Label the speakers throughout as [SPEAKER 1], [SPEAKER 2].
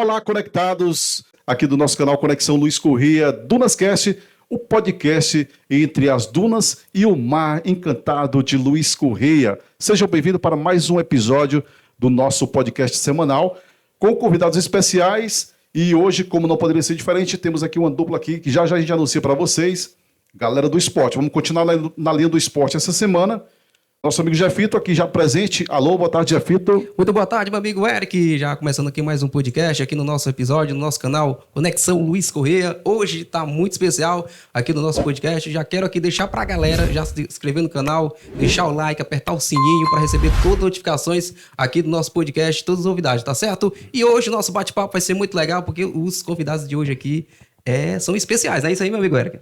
[SPEAKER 1] Olá, conectados aqui do nosso canal Conexão Luiz Corrêa, DunasCast, o podcast entre as dunas e o mar encantado de Luiz Corrêa. Sejam bem-vindos para mais um episódio do nosso podcast semanal, com convidados especiais. E hoje, como não poderia ser diferente, temos aqui uma dupla aqui que já a gente anuncia para vocês. Galera do esporte, vamos continuar na linha do esporte essa semana. Nosso amigo Jefito aqui já presente. Alô, boa tarde, Jefito.
[SPEAKER 2] Muito boa tarde, meu amigo Eric. Já começando aqui mais um podcast aqui no nosso episódio, no nosso canal Conexão Luiz Corrêa. Hoje está muito especial aqui no nosso podcast. Já quero aqui deixar para a galera já se inscrever no canal, deixar o like, apertar o sininho para receber todas as notificações aqui do nosso podcast, todas as novidades, tá certo? E hoje o nosso bate-papo vai ser muito legal porque os convidados de hoje aqui são especiais. É isso aí, meu amigo Eric?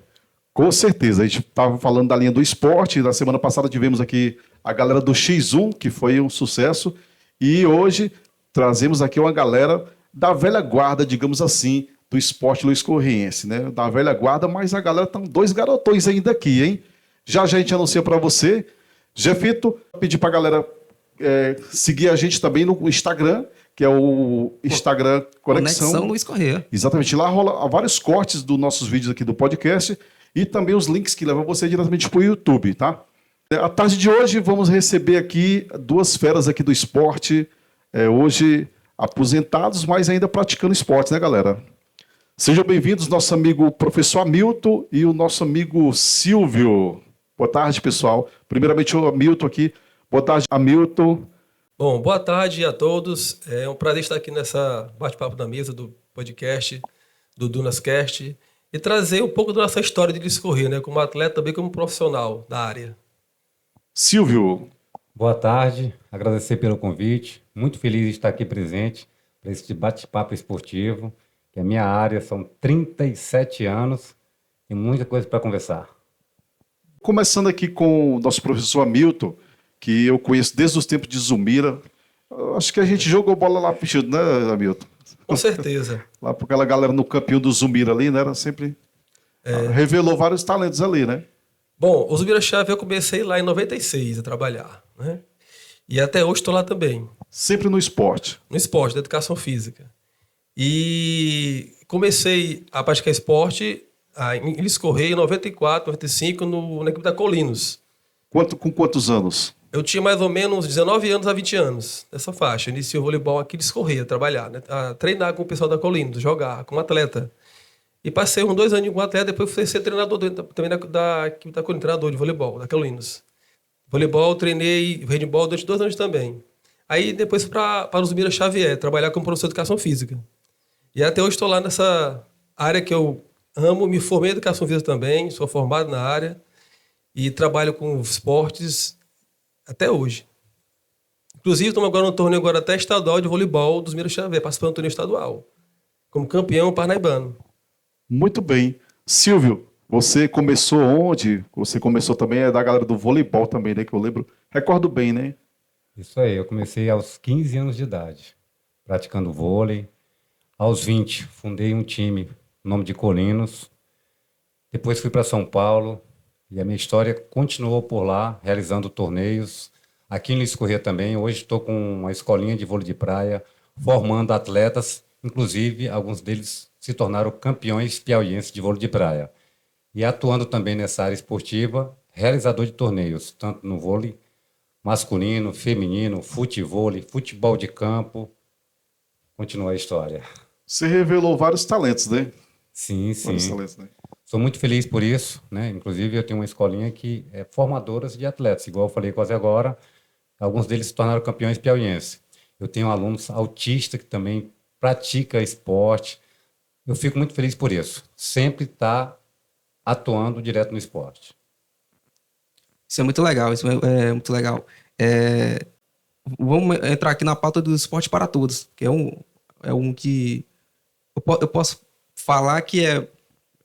[SPEAKER 1] Com certeza, a gente estava falando da linha do esporte. Na semana passada tivemos aqui a galera do X1, que foi um sucesso, e hoje trazemos aqui uma galera da velha guarda, digamos assim, do esporte luiz-correense, né? Da velha guarda, mas a galera estão dois garotões ainda aqui, hein? Já a gente anuncia para você. Jefito, pedir para a galera seguir a gente também no Instagram, que é o Instagram
[SPEAKER 2] Conexão Luiz Corrêa.
[SPEAKER 1] Exatamente, lá rola vários cortes dos nossos vídeos aqui do podcast, e também os links que levam você diretamente para o YouTube, tá? À tarde de hoje, vamos receber aqui duas feras aqui do esporte, hoje aposentados, mas ainda praticando esporte, né, galera? Sejam bem-vindos, nosso amigo professor Hamilton e o nosso amigo Silvio. Boa tarde, pessoal. Primeiramente, o Hamilton aqui. Boa tarde, Hamilton.
[SPEAKER 3] Bom, boa tarde a todos. É um prazer estar aqui nessa bate-papo da mesa do podcast, do DunasCast, e trazer um pouco da nossa história de Luiz Corrêa, né? Como atleta, também como profissional da área.
[SPEAKER 1] Silvio.
[SPEAKER 4] Boa tarde, agradecer pelo convite. Muito feliz de estar aqui presente para esse bate-papo esportivo, que a minha área são 37 anos e muita coisa para conversar.
[SPEAKER 1] Começando aqui com o nosso professor Hamilton, que eu conheço desde os tempos de Zumira. Acho que a gente jogou bola lá pichudo, né, Hamilton?
[SPEAKER 3] Com certeza.
[SPEAKER 1] Lá por aquela galera no campinho do Zumira ali, né? Era sempre... revelou vários talentos ali, né?
[SPEAKER 3] Bom, o Zumira Chave eu comecei lá em 96 a trabalhar, né? E até hoje estou lá também.
[SPEAKER 1] Sempre no esporte.
[SPEAKER 3] No esporte, na educação física. E comecei a praticar esporte em Luiz Corrêa em 94, 95, na equipe da Colinos.
[SPEAKER 1] Com quantos anos?
[SPEAKER 3] Eu tinha mais ou menos 19 anos a 20 anos, nessa faixa. Iniciei o voleibol aqui em Luiz Corrêa, a trabalhar, né? A treinar com o pessoal da Colinos, jogar como atleta. E passei uns 2 anos como atleta, depois fui ser treinador também da equipe da Colinos, treinador de voleibol, da Colinos. Voleibol, treinei handball durante 2 anos também. Aí depois para o Zumira Xavier, trabalhar como professor de educação física. E até hoje estou lá nessa área que eu amo, me formei em educação física também, sou formado na área e trabalho com esportes até hoje. Inclusive, estamos agora no torneio até estadual de voleibol do Zumira Xavier, participando do torneio estadual, como campeão parnaibano.
[SPEAKER 1] Muito bem. Silvio, você começou onde? Você começou também, da galera do voleibol também, né? Que eu lembro. Recordo bem, né?
[SPEAKER 4] Isso aí, eu comecei aos 15 anos de idade, praticando vôlei. Aos 20, fundei um time, nome de Colinos. Depois fui para São Paulo e a minha história continuou por lá, realizando torneios. Aqui em Luiz Corrêa também. Hoje estou com uma escolinha de vôlei de praia, formando atletas, inclusive alguns deles se tornaram campeões piauienses de vôlei de praia. E atuando também nessa área esportiva, realizador de torneios, tanto no vôlei masculino, feminino, futevôlei, futebol de campo. Continua a história.
[SPEAKER 1] Você revelou vários talentos, né?
[SPEAKER 4] Sim, sim.
[SPEAKER 1] Vários talentos, né?
[SPEAKER 4] Sou muito feliz por isso, né? Inclusive, eu tenho uma escolinha que é formadora de atletas, igual eu falei quase agora. Alguns deles se tornaram campeões piauienses. Eu tenho alunos autistas que também praticam esporte. Eu fico muito feliz por isso. Sempre estar atuando direto no esporte.
[SPEAKER 2] Isso é muito legal, isso é muito legal. Vamos entrar aqui na pauta do esporte para todos, que é um que eu posso falar que é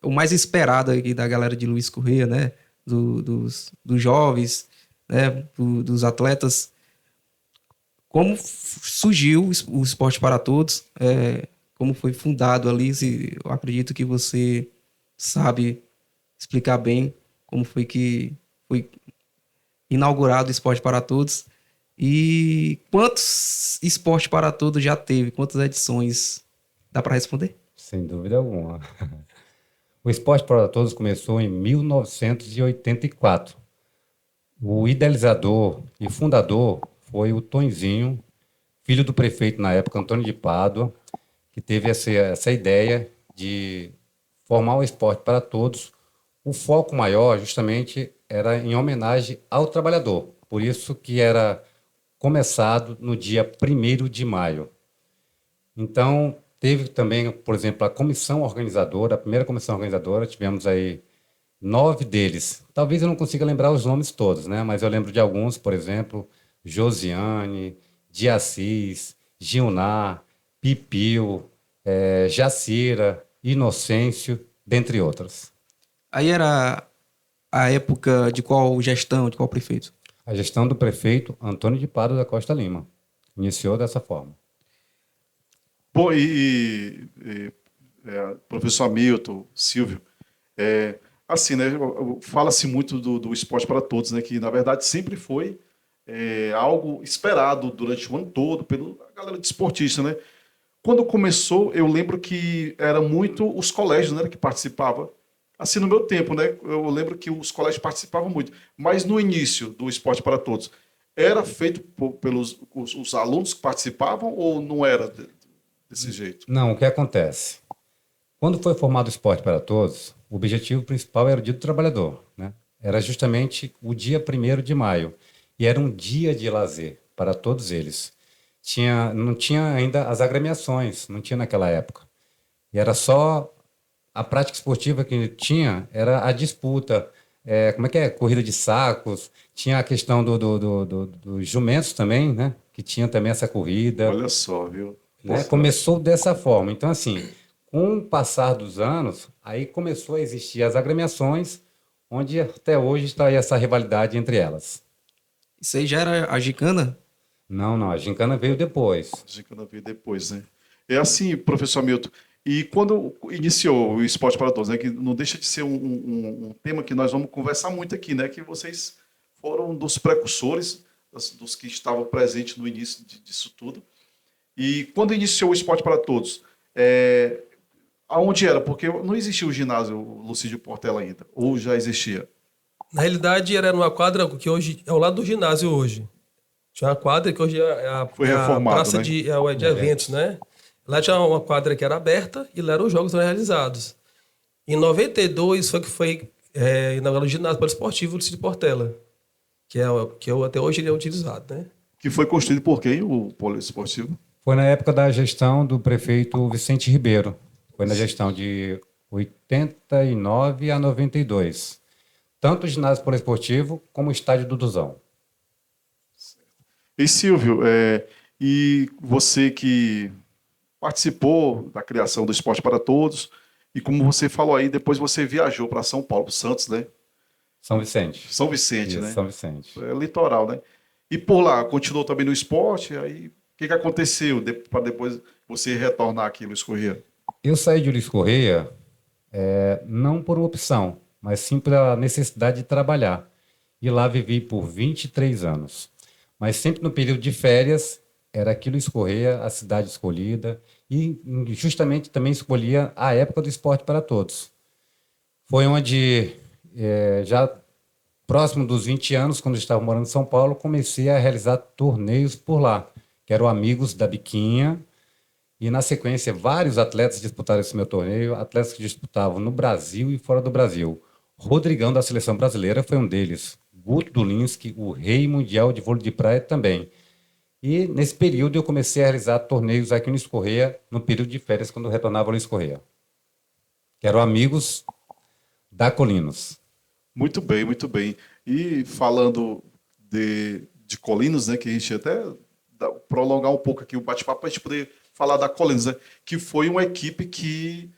[SPEAKER 2] o mais esperado aqui da galera de Luiz Corrêa, né? Dos jovens, né? Dos atletas. Como surgiu o esporte para todos? Como foi fundado ali? Eu acredito que você sabe explicar bem como foi que foi inaugurado o Esporte para Todos. E quantos Esporte para Todos já teve? Quantas edições Dá para responder?
[SPEAKER 4] Sem dúvida alguma. O Esporte para Todos começou em 1984. O idealizador e fundador foi o Tonzinho, filho do prefeito na época, Antônio de Pádua, que teve essa ideia de formar o Esporte para Todos. O foco maior, justamente, era em homenagem ao trabalhador. Por isso que era começado no dia 1º de maio. Então, teve também, por exemplo, a comissão organizadora, a primeira comissão organizadora, tivemos aí 9 deles. Talvez eu não consiga lembrar os nomes todos, né? Mas eu lembro de alguns, por exemplo, Josiane, de Assis, Gilnar, Pipio, Jacira, Inocêncio, dentre outros.
[SPEAKER 2] Aí era a época de qual gestão, de qual prefeito?
[SPEAKER 4] A gestão do prefeito Antônio de Pádua da Costa Lima iniciou dessa forma.
[SPEAKER 1] Bom, professor Hamilton, Silvio, assim, né, fala-se muito do esporte para todos, né, que na verdade sempre foi algo esperado durante o ano todo pela galera de esportista, né? Quando começou, eu lembro que era muito os colégios, né, que participavam. Assim, no meu tempo, né, eu lembro que os colégios participavam muito. Mas no início do esporte para todos, era feito pelos os alunos que participavam ou não era desse jeito?
[SPEAKER 4] Não, o que acontece? Quando foi formado o Esporte para Todos, o objetivo principal era o Dia do Trabalhador, né? Era justamente o dia 1º de maio. E era um dia de lazer para todos eles. Não tinha ainda as agremiações, não tinha naquela época. E era só a prática esportiva que tinha, era a disputa. Como é que é? Corrida de sacos. Tinha a questão dos jumentos também, né? Que tinha também essa corrida.
[SPEAKER 1] Olha só, viu?
[SPEAKER 4] Né? Começou dessa forma. Então, assim, com o passar dos anos, aí começou a existir as agremiações, onde até hoje está aí essa rivalidade entre elas.
[SPEAKER 2] Isso aí já era a gincana?
[SPEAKER 4] Não, a gincana veio depois.
[SPEAKER 1] A gincana veio depois, né? É assim, professor Milton, e quando iniciou o Esporte para Todos, né, que não deixa de ser um tema que nós vamos conversar muito aqui, né, que vocês foram dos precursores, dos que estavam presentes no início disso tudo. E quando iniciou o Esporte para Todos, aonde era? Porque não existia o ginásio Lucídio Portela ainda, ou já existia?
[SPEAKER 3] Na realidade, era numa quadra que hoje é ao lado do ginásio hoje. Tinha uma quadra que hoje
[SPEAKER 1] Foi reformado,
[SPEAKER 3] praça
[SPEAKER 1] né?
[SPEAKER 3] de eventos, né? Lá tinha uma quadra que era aberta e lá eram os jogos realizados. Em 92 foi inaugurado o ginásio poliesportivo Lucídio Portela, que até hoje ele é utilizado, né?
[SPEAKER 1] Que foi construído por quem, o poliesportivo?
[SPEAKER 4] Foi na época da gestão do prefeito Vicente Ribeiro. Foi na gestão de 89 a 92. Tanto o ginásio poliesportivo como o estádio do Duzão.
[SPEAKER 1] E Silvio, e você que participou da criação do Esporte para Todos, e como você falou aí, depois você viajou para São Paulo, Santos, né?
[SPEAKER 4] São Vicente.
[SPEAKER 1] São Vicente,
[SPEAKER 4] Isso,
[SPEAKER 1] né?
[SPEAKER 4] São Vicente.
[SPEAKER 1] É litoral, né? E por lá, continuou também no esporte, aí o que aconteceu para depois você retornar aqui, Luiz Corrêa?
[SPEAKER 4] Eu saí de Luiz Corrêa não por opção, mas sim pela necessidade de trabalhar. E lá vivi por 23 anos. Mas sempre no período de férias, era aqui Luiz Corrêa, a cidade escolhida, e justamente também escolhia a época do Esporte para Todos. Foi onde, já próximo dos 20 anos, quando eu estava morando em São Paulo, comecei a realizar torneios por lá, que eram Amigos da Biquinha, e na sequência vários atletas disputaram esse meu torneio, atletas que disputavam no Brasil e fora do Brasil. Rodrigão da seleção brasileira foi um deles, Guto Dulinski, o rei mundial de vôlei de praia também. E nesse período eu comecei a realizar torneios aqui no Luiz Corrêa, no período de férias, quando eu retornava ao Luiz Corrêa, que eram Amigos da Colinos.
[SPEAKER 1] Muito bem, muito bem. E falando de Colinos, né, que a gente até prolongar um pouco aqui o bate-papo para a gente poder falar da Colinos, né, que foi uma equipe que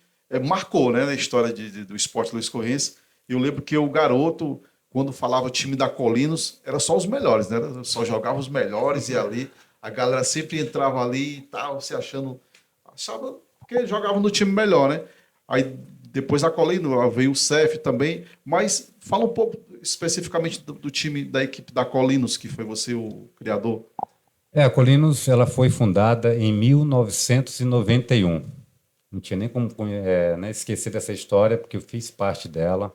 [SPEAKER 1] marcou, né, na história do esporte Luiz Corrense. Eu lembro que o garoto, quando falava o time da Colinos, era só os melhores, né? Só jogava os melhores e ali a galera sempre entrava ali e tal, se achava porque jogava no time melhor, né? Aí depois da Colinos veio o CEF também, mas fala um pouco especificamente do time da equipe da Colinos, que foi você o criador.
[SPEAKER 4] A Colinos ela foi fundada em 1991. Não tinha nem como né, esquecer dessa história, porque eu fiz parte dela.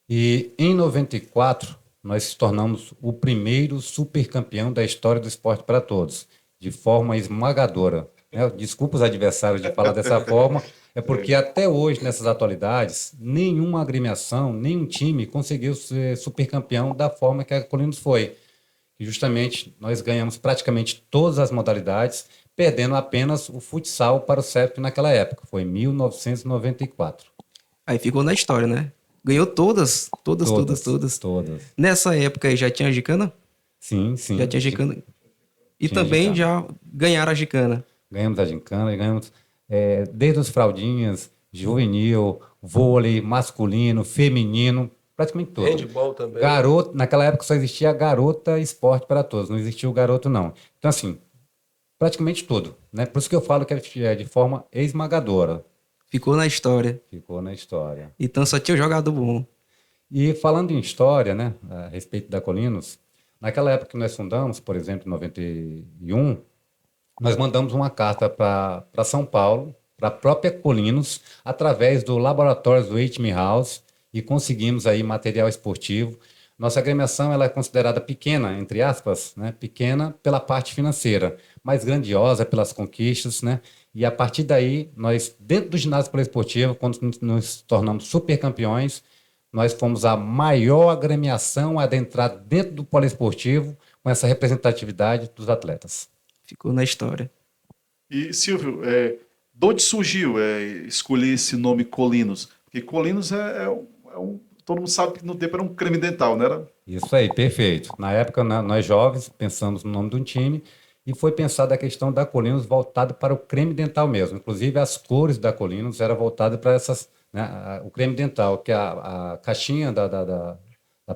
[SPEAKER 4] E em 94, nós nos tornamos o primeiro supercampeão da história do esporte para todos, de forma esmagadora. Né? Desculpa os adversários de falar dessa forma, é porque até hoje, nessas atualidades, nenhuma agremiação, nenhum time conseguiu ser supercampeão da forma que a Colinos foi. E justamente nós ganhamos praticamente todas as modalidades, perdendo apenas o futsal para o CEP naquela época. Foi em 1994.
[SPEAKER 2] Aí ficou na história, né? Ganhou todas.
[SPEAKER 4] Todas.
[SPEAKER 2] Nessa época aí já tinha gicana?
[SPEAKER 4] Sim.
[SPEAKER 2] Já tinha gicana. E
[SPEAKER 4] Tinha
[SPEAKER 2] também
[SPEAKER 4] gicana.
[SPEAKER 2] já ganharam a gicana.
[SPEAKER 4] Ganhamos a gincana, ganhamos desde os fraldinhas, juvenil, vôlei, masculino, feminino, praticamente tudo.
[SPEAKER 3] Handball também.
[SPEAKER 4] Garoto, naquela época só existia a garota esporte para todos, não existia o garoto não. Então assim, praticamente tudo, né? Por isso que eu falo que é de forma esmagadora.
[SPEAKER 2] Ficou na história.
[SPEAKER 4] Ficou na história.
[SPEAKER 2] Então só tinha jogador bom.
[SPEAKER 4] E falando em história, né, a respeito da Colinos, naquela época que nós fundamos, por exemplo, em 91, nós mandamos uma carta para São Paulo, para a própria Colinos, através do laboratório do H.M. House, e conseguimos aí material esportivo. Nossa agremiação ela é considerada pequena, entre aspas, né? Pequena pela parte financeira, mas grandiosa pelas conquistas, né? E a partir daí, nós, dentro do ginásio poliesportivo, quando nos tornamos supercampeões, nós fomos a maior agremiação a adentrar dentro do poliesportivo com essa representatividade dos atletas.
[SPEAKER 2] Ficou na história.
[SPEAKER 1] E, Silvio, de onde surgiu escolher esse nome Colinos? Porque Colinos todo mundo sabe que no tempo era um creme dental, não era?
[SPEAKER 4] Isso aí, perfeito. Na época, nós jovens pensamos no nome de um time e foi pensada a questão da Colinos voltada para o creme dental mesmo. Inclusive, as cores da Colinos eram voltadas para essas, né, o creme dental, que a caixinha da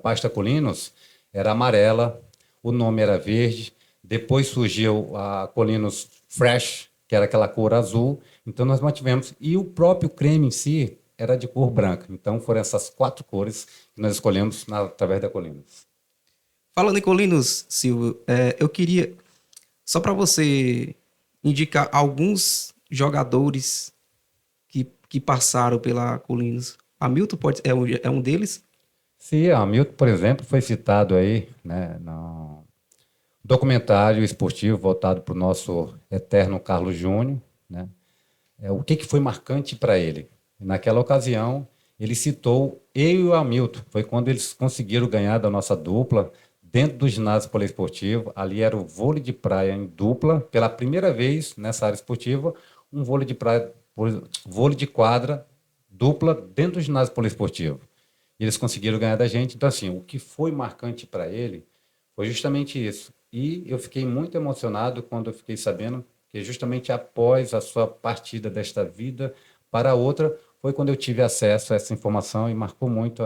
[SPEAKER 4] pasta Colinos era amarela, o nome era verde, depois surgiu a Colinos Fresh, que era aquela cor azul, então nós mantivemos, e o próprio creme em si era de cor branca. Então foram essas 4 cores que nós escolhemos através da Colinos.
[SPEAKER 2] Falando em Colinos, Silvio, eu queria, só para você indicar alguns jogadores que passaram pela Colinos. Hamilton é um deles?
[SPEAKER 4] Sim, Hamilton, por exemplo, foi citado aí, né, no documentário esportivo voltado para o nosso eterno Carlos Júnior, né? O que foi marcante para ele? Naquela ocasião, ele citou eu e o Hamilton. Foi quando eles conseguiram ganhar da nossa dupla dentro do ginásio poliesportivo. Ali era o vôlei de praia em dupla. Pela primeira vez nessa área esportiva, um vôlei de praia, vôlei de quadra dupla dentro do ginásio poliesportivo. E eles conseguiram ganhar da gente. Então, assim, o que foi marcante para ele foi justamente isso. E eu fiquei muito emocionado quando eu fiquei sabendo que justamente após a sua partida desta vida para a outra, foi quando eu tive acesso a essa informação e marcou muito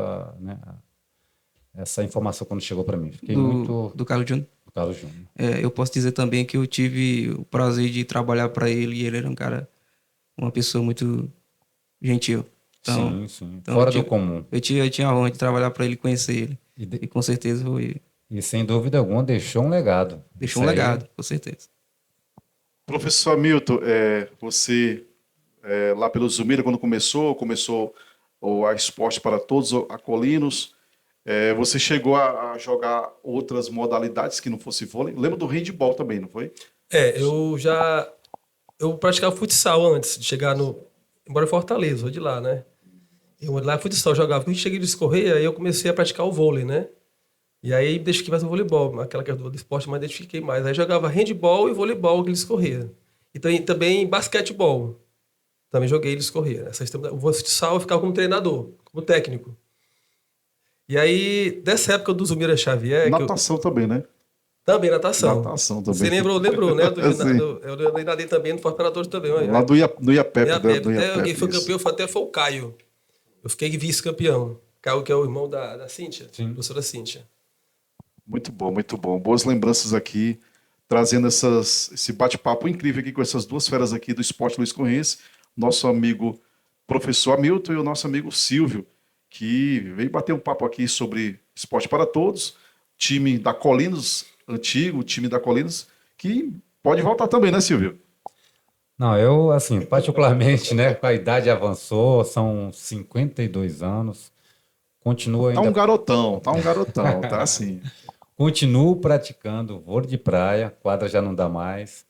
[SPEAKER 4] essa informação quando chegou para mim. Fiquei muito...
[SPEAKER 2] Do Carlos Júnior?
[SPEAKER 4] Do Carlos Júnior.
[SPEAKER 2] Eu posso dizer também que eu tive o prazer de trabalhar para ele e ele era uma pessoa muito gentil. Então,
[SPEAKER 4] sim.
[SPEAKER 2] Então,
[SPEAKER 4] fora do comum.
[SPEAKER 2] Eu tinha a honra de trabalhar para ele e conhecer ele. E com certeza foi...
[SPEAKER 4] E sem dúvida alguma deixou um legado.
[SPEAKER 2] Deixou um legado, com certeza.
[SPEAKER 1] Professor Hamilton, você lá pelo Zumira, quando começou a Esporte para Todos, a Colinos, você chegou a jogar outras modalidades que não fosse vôlei? Lembra do handball também, não foi?
[SPEAKER 3] Eu praticava futsal antes de chegar embora em Fortaleza, sou de lá, né? Eu lá futsal jogava. Quando eu cheguei de Correia, aí eu comecei a praticar o vôlei, né? E aí me identifiquei mais no voleibol, aquela que é do esporte, mas identifiquei mais. Aí jogava handball e voleibol, que eles corriam. E também basquetebol. Também joguei eles corriam. O futsal eu ficava como treinador, como técnico. E aí, dessa época do Zumira Xavier...
[SPEAKER 1] Natação também, né?
[SPEAKER 3] Também natação.
[SPEAKER 1] Natação também.
[SPEAKER 3] Você lembrou, né? Eu nadei também no Fortarador também.
[SPEAKER 1] Lá do IAPEP.
[SPEAKER 3] Quem foi campeão até foi o Caio. Eu fiquei vice-campeão. Caio, que é o irmão da Cíntia, professora Cíntia.
[SPEAKER 1] Muito bom, muito bom. Boas lembranças aqui, trazendo esse bate-papo incrível aqui com essas duas feras aqui do Esporte Luiz Corrêense, nosso amigo professor Hamilton e o nosso amigo Silvio, que veio bater um papo aqui sobre Esporte para Todos, time da Colinos, antigo time da Colinos, que pode voltar também, né, Silvio?
[SPEAKER 4] Não, eu, assim, particularmente, né, com a idade avançou, são 52 anos, continuo ainda,
[SPEAKER 1] Tá um garotão, tá assim.
[SPEAKER 4] continuo praticando vôlei de praia, quadra já não dá mais,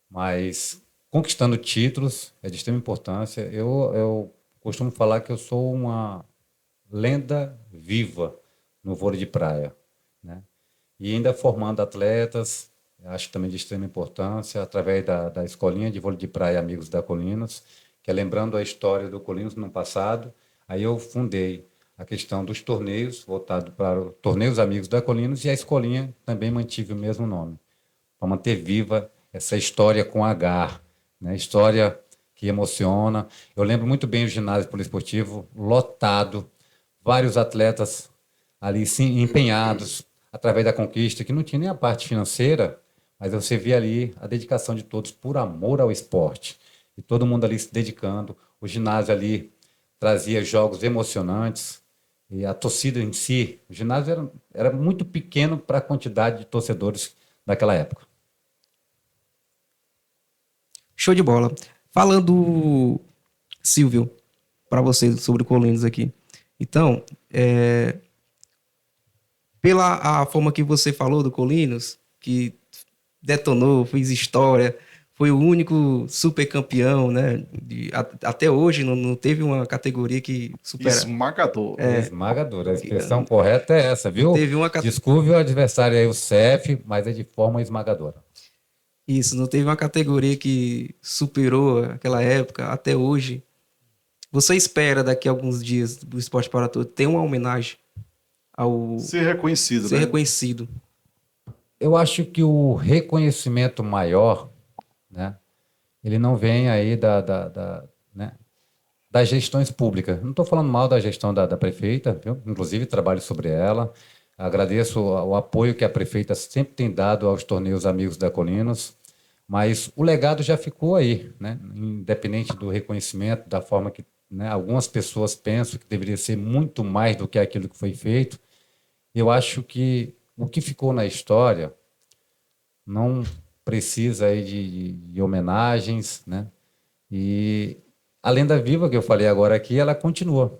[SPEAKER 4] mas conquistando títulos é de extrema importância. Eu costumo falar que eu sou uma lenda viva no vôlei de praia, né? E ainda formando atletas, acho também de extrema importância, através da escolinha de vôlei de praia Amigos da Colinas, que é lembrando a história do Colinas no passado. Aí eu fundei a questão dos torneios, voltado para o Torneios Amigos da Colinas, e a escolinha também mantive o mesmo nome, para manter viva essa história com H, né? História que emociona. Eu lembro muito bem o ginásio poliesportivo lotado, vários atletas ali sim, empenhados através da conquista, que não tinha nem a parte financeira, mas você via ali a dedicação de todos por amor ao esporte. E todo mundo ali se dedicando. O ginásio ali trazia jogos emocionantes. E a torcida em si, o ginásio era muito pequeno para a quantidade de torcedores daquela época.
[SPEAKER 2] Show de bola. Falando, Silvio, para você sobre Colinos aqui. Então, pela a forma que você falou do Colinos, que detonou, fez história, foi o único super campeão, né? Até hoje não teve uma categoria que supera.
[SPEAKER 1] Esmagador.
[SPEAKER 4] Esmagadora. A expressão correta é essa, viu?
[SPEAKER 2] Teve uma
[SPEAKER 4] Desculpe o adversário aí, o CF, mas é de forma esmagadora.
[SPEAKER 2] Isso, não teve uma categoria que superou aquela época até hoje. Você espera daqui a alguns dias do Esporte para Todos ter uma homenagem ao
[SPEAKER 1] Ser reconhecido,
[SPEAKER 2] ser
[SPEAKER 1] né?
[SPEAKER 2] reconhecido?
[SPEAKER 4] Eu acho que o reconhecimento maior, né, ele não vem aí né, das gestões públicas. Não estou falando mal da gestão da prefeita, viu? Inclusive trabalho sobre ela. Agradeço o apoio que a prefeita sempre tem dado aos torneios Amigos da Colinos, mas o legado já ficou aí, né? Independente do reconhecimento, da forma que, né, algumas pessoas pensam que deveria ser muito mais do que aquilo que foi feito. Eu acho que o que ficou na história não precisa aí de homenagens, né? E a lenda viva que eu falei agora aqui, ela continua.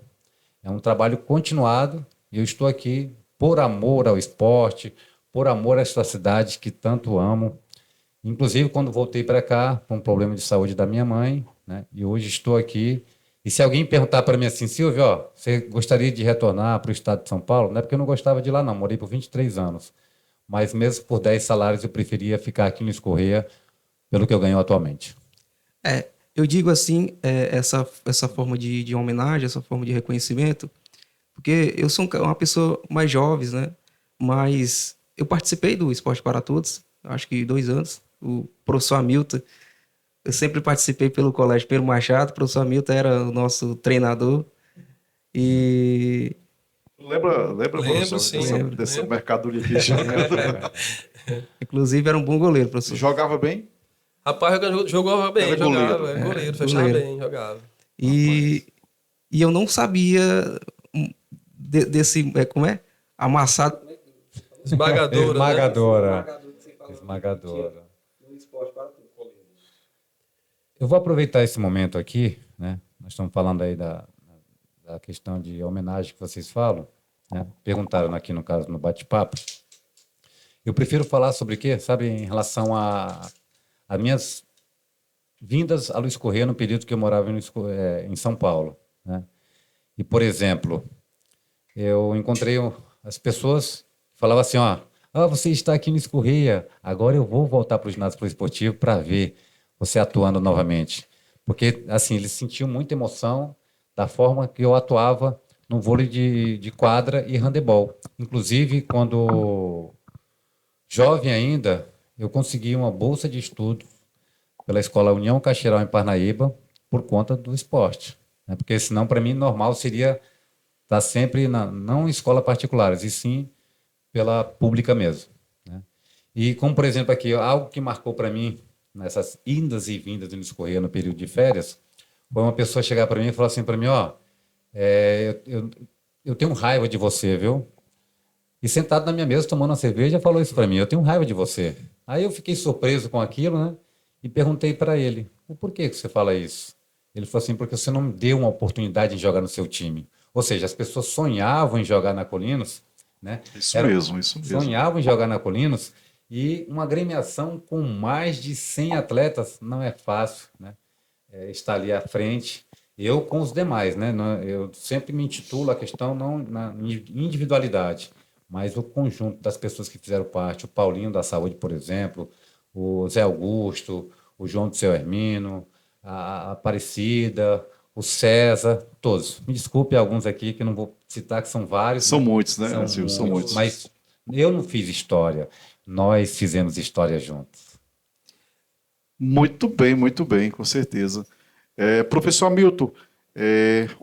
[SPEAKER 4] É um trabalho continuado e eu estou aqui por amor ao esporte, por amor a esta cidade que tanto amo. Inclusive, quando voltei para cá, com um problema de saúde da minha mãe, né? E hoje estou aqui. E se alguém perguntar para mim assim, Silvio, ó, você gostaria de retornar para o estado de São Paulo? Não é porque eu não gostava de ir lá, não. Morei por 23 anos. Mas mesmo por 10 salários, eu preferia ficar aqui no Escorreia pelo que eu ganho atualmente.
[SPEAKER 2] Eu digo assim, essa forma de homenagem, essa forma de reconhecimento, porque eu sou uma pessoa mais jovem, né? Mas eu participei do Esporte para Todos, acho que 2 anos. O professor Hamilton, eu sempre participei pelo Colégio Pedro Machado, o professor Hamilton era o nosso treinador. E
[SPEAKER 1] Lembra,
[SPEAKER 3] Lembro,
[SPEAKER 1] professor,
[SPEAKER 3] sim.
[SPEAKER 1] dessa
[SPEAKER 3] Lembro.
[SPEAKER 1] mercadoria que tinha?
[SPEAKER 2] inclusive era um bom goleiro, professor.
[SPEAKER 1] Jogava bem?
[SPEAKER 3] Rapaz, jogava bem,
[SPEAKER 1] Era goleiro.
[SPEAKER 3] jogava, era goleiro, fechava
[SPEAKER 2] goleiro.
[SPEAKER 3] bem, jogava.
[SPEAKER 2] E eu não sabia desse, como é? Amassado.
[SPEAKER 3] Esmagadora, né?
[SPEAKER 4] Esmagadora. Eu vou aproveitar esse momento aqui, né? Nós estamos falando aí da questão de homenagem que vocês falam, né? Perguntaram aqui, no caso, no bate-papo. Eu prefiro falar sobre o quê? Sabe, em relação a minhas vindas a Luiz Correia no período que eu morava em São Paulo, né? E, por exemplo, eu encontrei as pessoas que falavam assim, ó, você está aqui no Luiz Correia, agora eu vou voltar para o ginásio poliesportivo para ver você atuando novamente. Porque, assim, eles sentiam muita emoção da forma que eu atuava no vôlei de quadra e handebol. Inclusive, quando jovem ainda, eu consegui uma bolsa de estudo pela Escola União Caxeiral em Parnaíba por conta do esporte, né? Porque senão, para mim, normal seria estar sempre não em escola particulares, e sim pela pública mesmo, né? E como, por exemplo, aqui, algo que marcou para mim nessas indas e vindas do Luiz Correia no período de férias, foi uma pessoa chegar para mim e falar assim para mim, ó, eu tenho raiva de você, viu? E sentado na minha mesa, tomando uma cerveja, falou isso para mim, eu tenho raiva de você. Aí eu fiquei surpreso com aquilo, né? E perguntei para ele, Por que você fala isso? Ele falou assim, porque você não me deu uma oportunidade de jogar no seu time. Ou seja, as pessoas sonhavam em jogar na Colinos, né?
[SPEAKER 1] Isso mesmo, isso mesmo.
[SPEAKER 4] Sonhavam em jogar na Colinos, e uma agremiação com mais de 100 atletas não é fácil, né? Estar ali à frente. Eu com os demais, né? Eu sempre me intitulo a questão não na individualidade, mas o conjunto das pessoas que fizeram parte. O Paulinho da Saúde, por exemplo, o Zé Augusto, o João do Seu Hermino, a Aparecida, o César, todos. Me desculpe alguns aqui que não vou citar, que são vários.
[SPEAKER 1] São
[SPEAKER 4] né?
[SPEAKER 1] muitos, né, Silvio? São muitos.
[SPEAKER 4] Mas eu não fiz história. Nós fizemos história juntos.
[SPEAKER 1] Muito bem, com certeza. Professor Hamilton,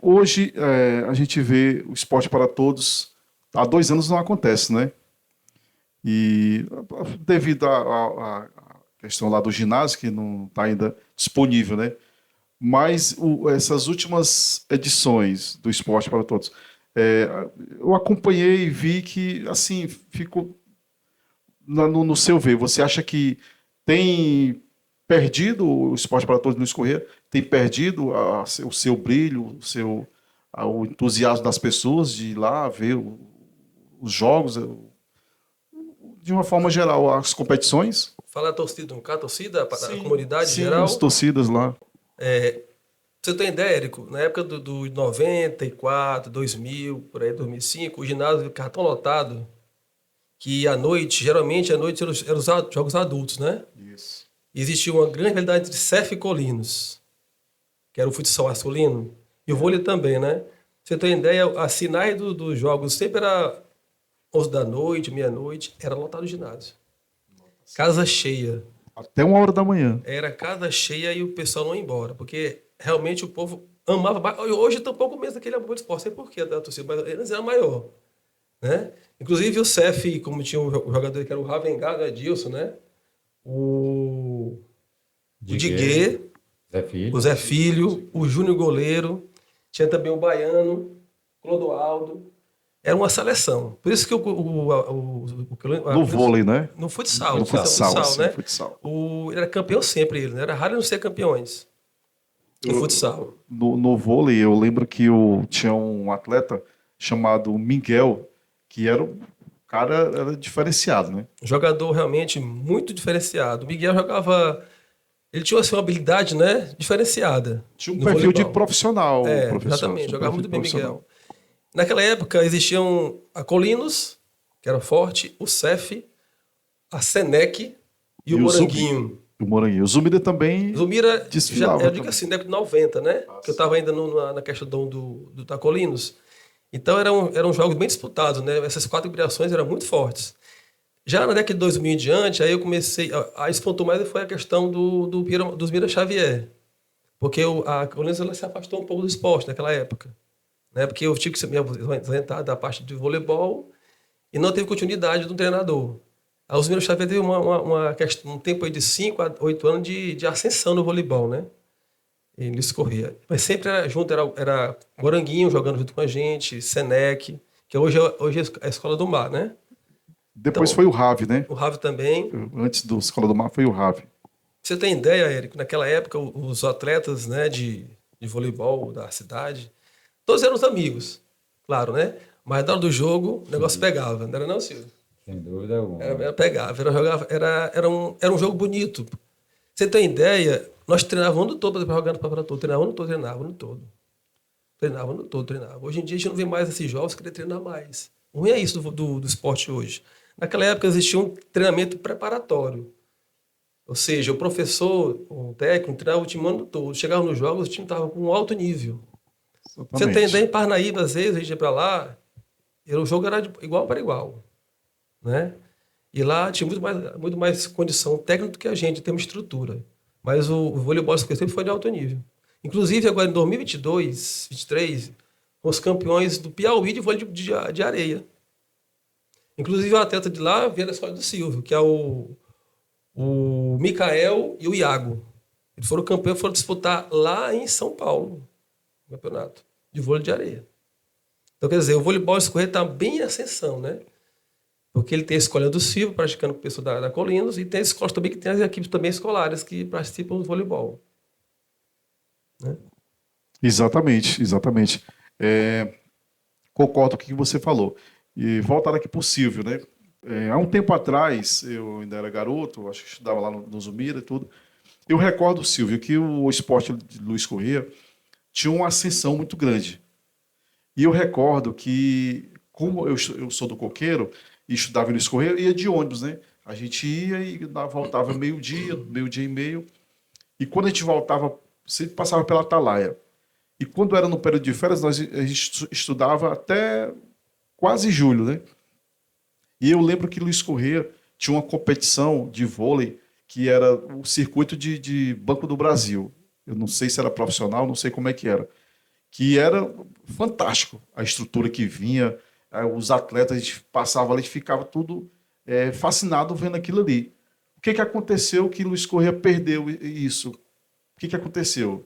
[SPEAKER 1] hoje a gente vê o esporte para todos, há 2 anos não acontece, né? E devido à questão lá do ginásio, que não está ainda disponível, né? Mas essas últimas edições do Esporte para Todos, eu acompanhei e vi que, assim, ficou no seu ver. Você acha que tem perdido o Esporte para Todos no Escorrer? Tem perdido o seu brilho, o entusiasmo das pessoas de ir lá ver os jogos, de uma forma geral, as competições?
[SPEAKER 3] Fala a torcida, a torcida, a
[SPEAKER 1] Sim,
[SPEAKER 3] comunidade
[SPEAKER 1] sim,
[SPEAKER 3] geral.
[SPEAKER 1] as torcidas lá.
[SPEAKER 3] Pra você ter ideia, Érico, na época do 94, 2000, por aí, 2005, o ginásio ficava tão lotado que geralmente à noite eram os jogos adultos, né?
[SPEAKER 1] Isso.
[SPEAKER 3] E existia uma grande realidade entre CEF e Colinos, que era o futsal masculino, e o vôlei também, né? Pra você ter ideia, as sinais dos jogos sempre era 11 da noite, meia-noite, era lotado o ginásio. Casa cheia.
[SPEAKER 1] Até 1 hora da manhã.
[SPEAKER 3] Era casa cheia e o pessoal não ia embora, porque realmente o povo amava. Hoje está um pouco menos daquele amor de esporte, sei por quê da torcida, mas antes era maior, né? Inclusive o CEF, como tinha um jogador que era o Ravengado, o Edilson, né? O Diguê, o Zé Filho, o Júnior Goleiro, tinha também o Baiano, o Clodoaldo. Era uma seleção. Por isso que
[SPEAKER 1] No vôlei, né?
[SPEAKER 3] no futsal.
[SPEAKER 1] No futsal, sim,
[SPEAKER 3] né?
[SPEAKER 1] futsal.
[SPEAKER 3] Ele era campeão sempre, ele, né? Era raro não ser campeões no futsal.
[SPEAKER 1] No vôlei, eu lembro que tinha um atleta chamado Miguel, que era diferenciado, né?
[SPEAKER 3] Um jogador realmente muito diferenciado. O Miguel jogava... Ele tinha assim, uma habilidade, né, diferenciada.
[SPEAKER 1] Tinha um
[SPEAKER 3] no
[SPEAKER 1] perfil de
[SPEAKER 3] voleibol.
[SPEAKER 1] profissional, professor.
[SPEAKER 3] Exatamente,
[SPEAKER 1] Tinha um
[SPEAKER 3] jogava
[SPEAKER 1] perfil
[SPEAKER 3] muito bem
[SPEAKER 1] profissional.
[SPEAKER 3] Miguel. Naquela época existiam a Colinos, que era forte, o CEF, a Senec e o Moranguinho.
[SPEAKER 1] O Moranguinho. O Zumida também
[SPEAKER 3] Zumira,
[SPEAKER 1] desfilava.
[SPEAKER 3] eu digo assim, década de 90, né? Que eu estava ainda na questão da Colinos. Então eram jogos bem disputados, né? Essas 4 criações eram muito fortes. Já na década de 2000 em diante, aí eu comecei... A despontou mais foi a questão dos Mira Xavier. Porque a Colinos ela se afastou um pouco do esporte naquela época. Né? Porque eu tive que me aposentar da parte de voleibol e não teve continuidade do treinador. A Osmiro Xavier teve um tempo aí de 5 a 8 anos de ascensão no voleibol, né? Ele escorria. Mas sempre era junto, era Moranguinho jogando junto com a gente, Senec, que hoje é a Escola do Mar, né?
[SPEAKER 1] Depois
[SPEAKER 3] Então,
[SPEAKER 1] foi o Rave, né?
[SPEAKER 3] O Rave também.
[SPEAKER 1] Antes do Escola do Mar foi o Rave.
[SPEAKER 3] Você tem ideia, Érico, naquela época os atletas, né, de voleibol da cidade, todos eram os amigos, claro, né? Mas na hora do jogo o negócio pegava, não era não, Silvio?
[SPEAKER 4] Sem dúvida alguma.
[SPEAKER 3] Pegava, era um jogo bonito. Você tem ideia, nós treinávamos o ano todo para jogar no Paparatô, treinava o ano todo. Hoje em dia a gente não vê mais esses jogos querer treinar mais. O ruim é isso do esporte hoje. Naquela época existia um treinamento preparatório. Ou seja, o professor, o técnico, treinava o time o ano todo. Chegava nos jogos, o time estava com um alto nível.
[SPEAKER 1] Exatamente.
[SPEAKER 3] Você tem ideia, em Parnaíba, às vezes, a gente ia para lá, o jogo era de igual para igual. Né? E lá tinha muito mais condição técnica do que a gente, em termos de estrutura. Mas o voleibol sempre foi de alto nível. Inclusive, agora em 2022, 2023, os campeões do Piauí de vôlei de areia. Inclusive, o atleta de lá veio da escola do Silvio, que é o Micael e o Iago. Eles foram campeões, foram disputar lá em São Paulo, o campeonato de vôlei de areia. Então, quer dizer, o voleibol escorrer está bem em ascensão, né? Porque ele tem a escola do Silvio, praticando com o pessoal da Colinos, e tem as escolas também que tem as equipes também escolares que participam do voleibol. né?
[SPEAKER 1] Exatamente, exatamente. Concordo com o que você falou. E voltar aqui para o Silvio, né? Há um tempo atrás, eu ainda era garoto, acho que estudava lá no Zumira e tudo. Eu recordo, Silvio, que o esporte de Luiz Corrêa tinha uma ascensão muito grande. E eu recordo que, como eu sou do Coqueiro e estudava em Luiz Corrêa, eu ia de ônibus, né? A gente ia e voltava meio-dia, meio-dia e meio. E quando a gente voltava, sempre passava pela Atalaia. E quando era no período de férias, a gente estudava até quase julho, né? E eu lembro que Luiz Corrêa tinha uma competição de vôlei que era o circuito de Banco do Brasil. Eu não sei se era profissional, não sei como é que era. Que era fantástico a estrutura que vinha, os atletas, a gente passava ali e ficava tudo fascinado vendo aquilo ali. O que aconteceu que Luiz Corrêa perdeu isso? O que aconteceu?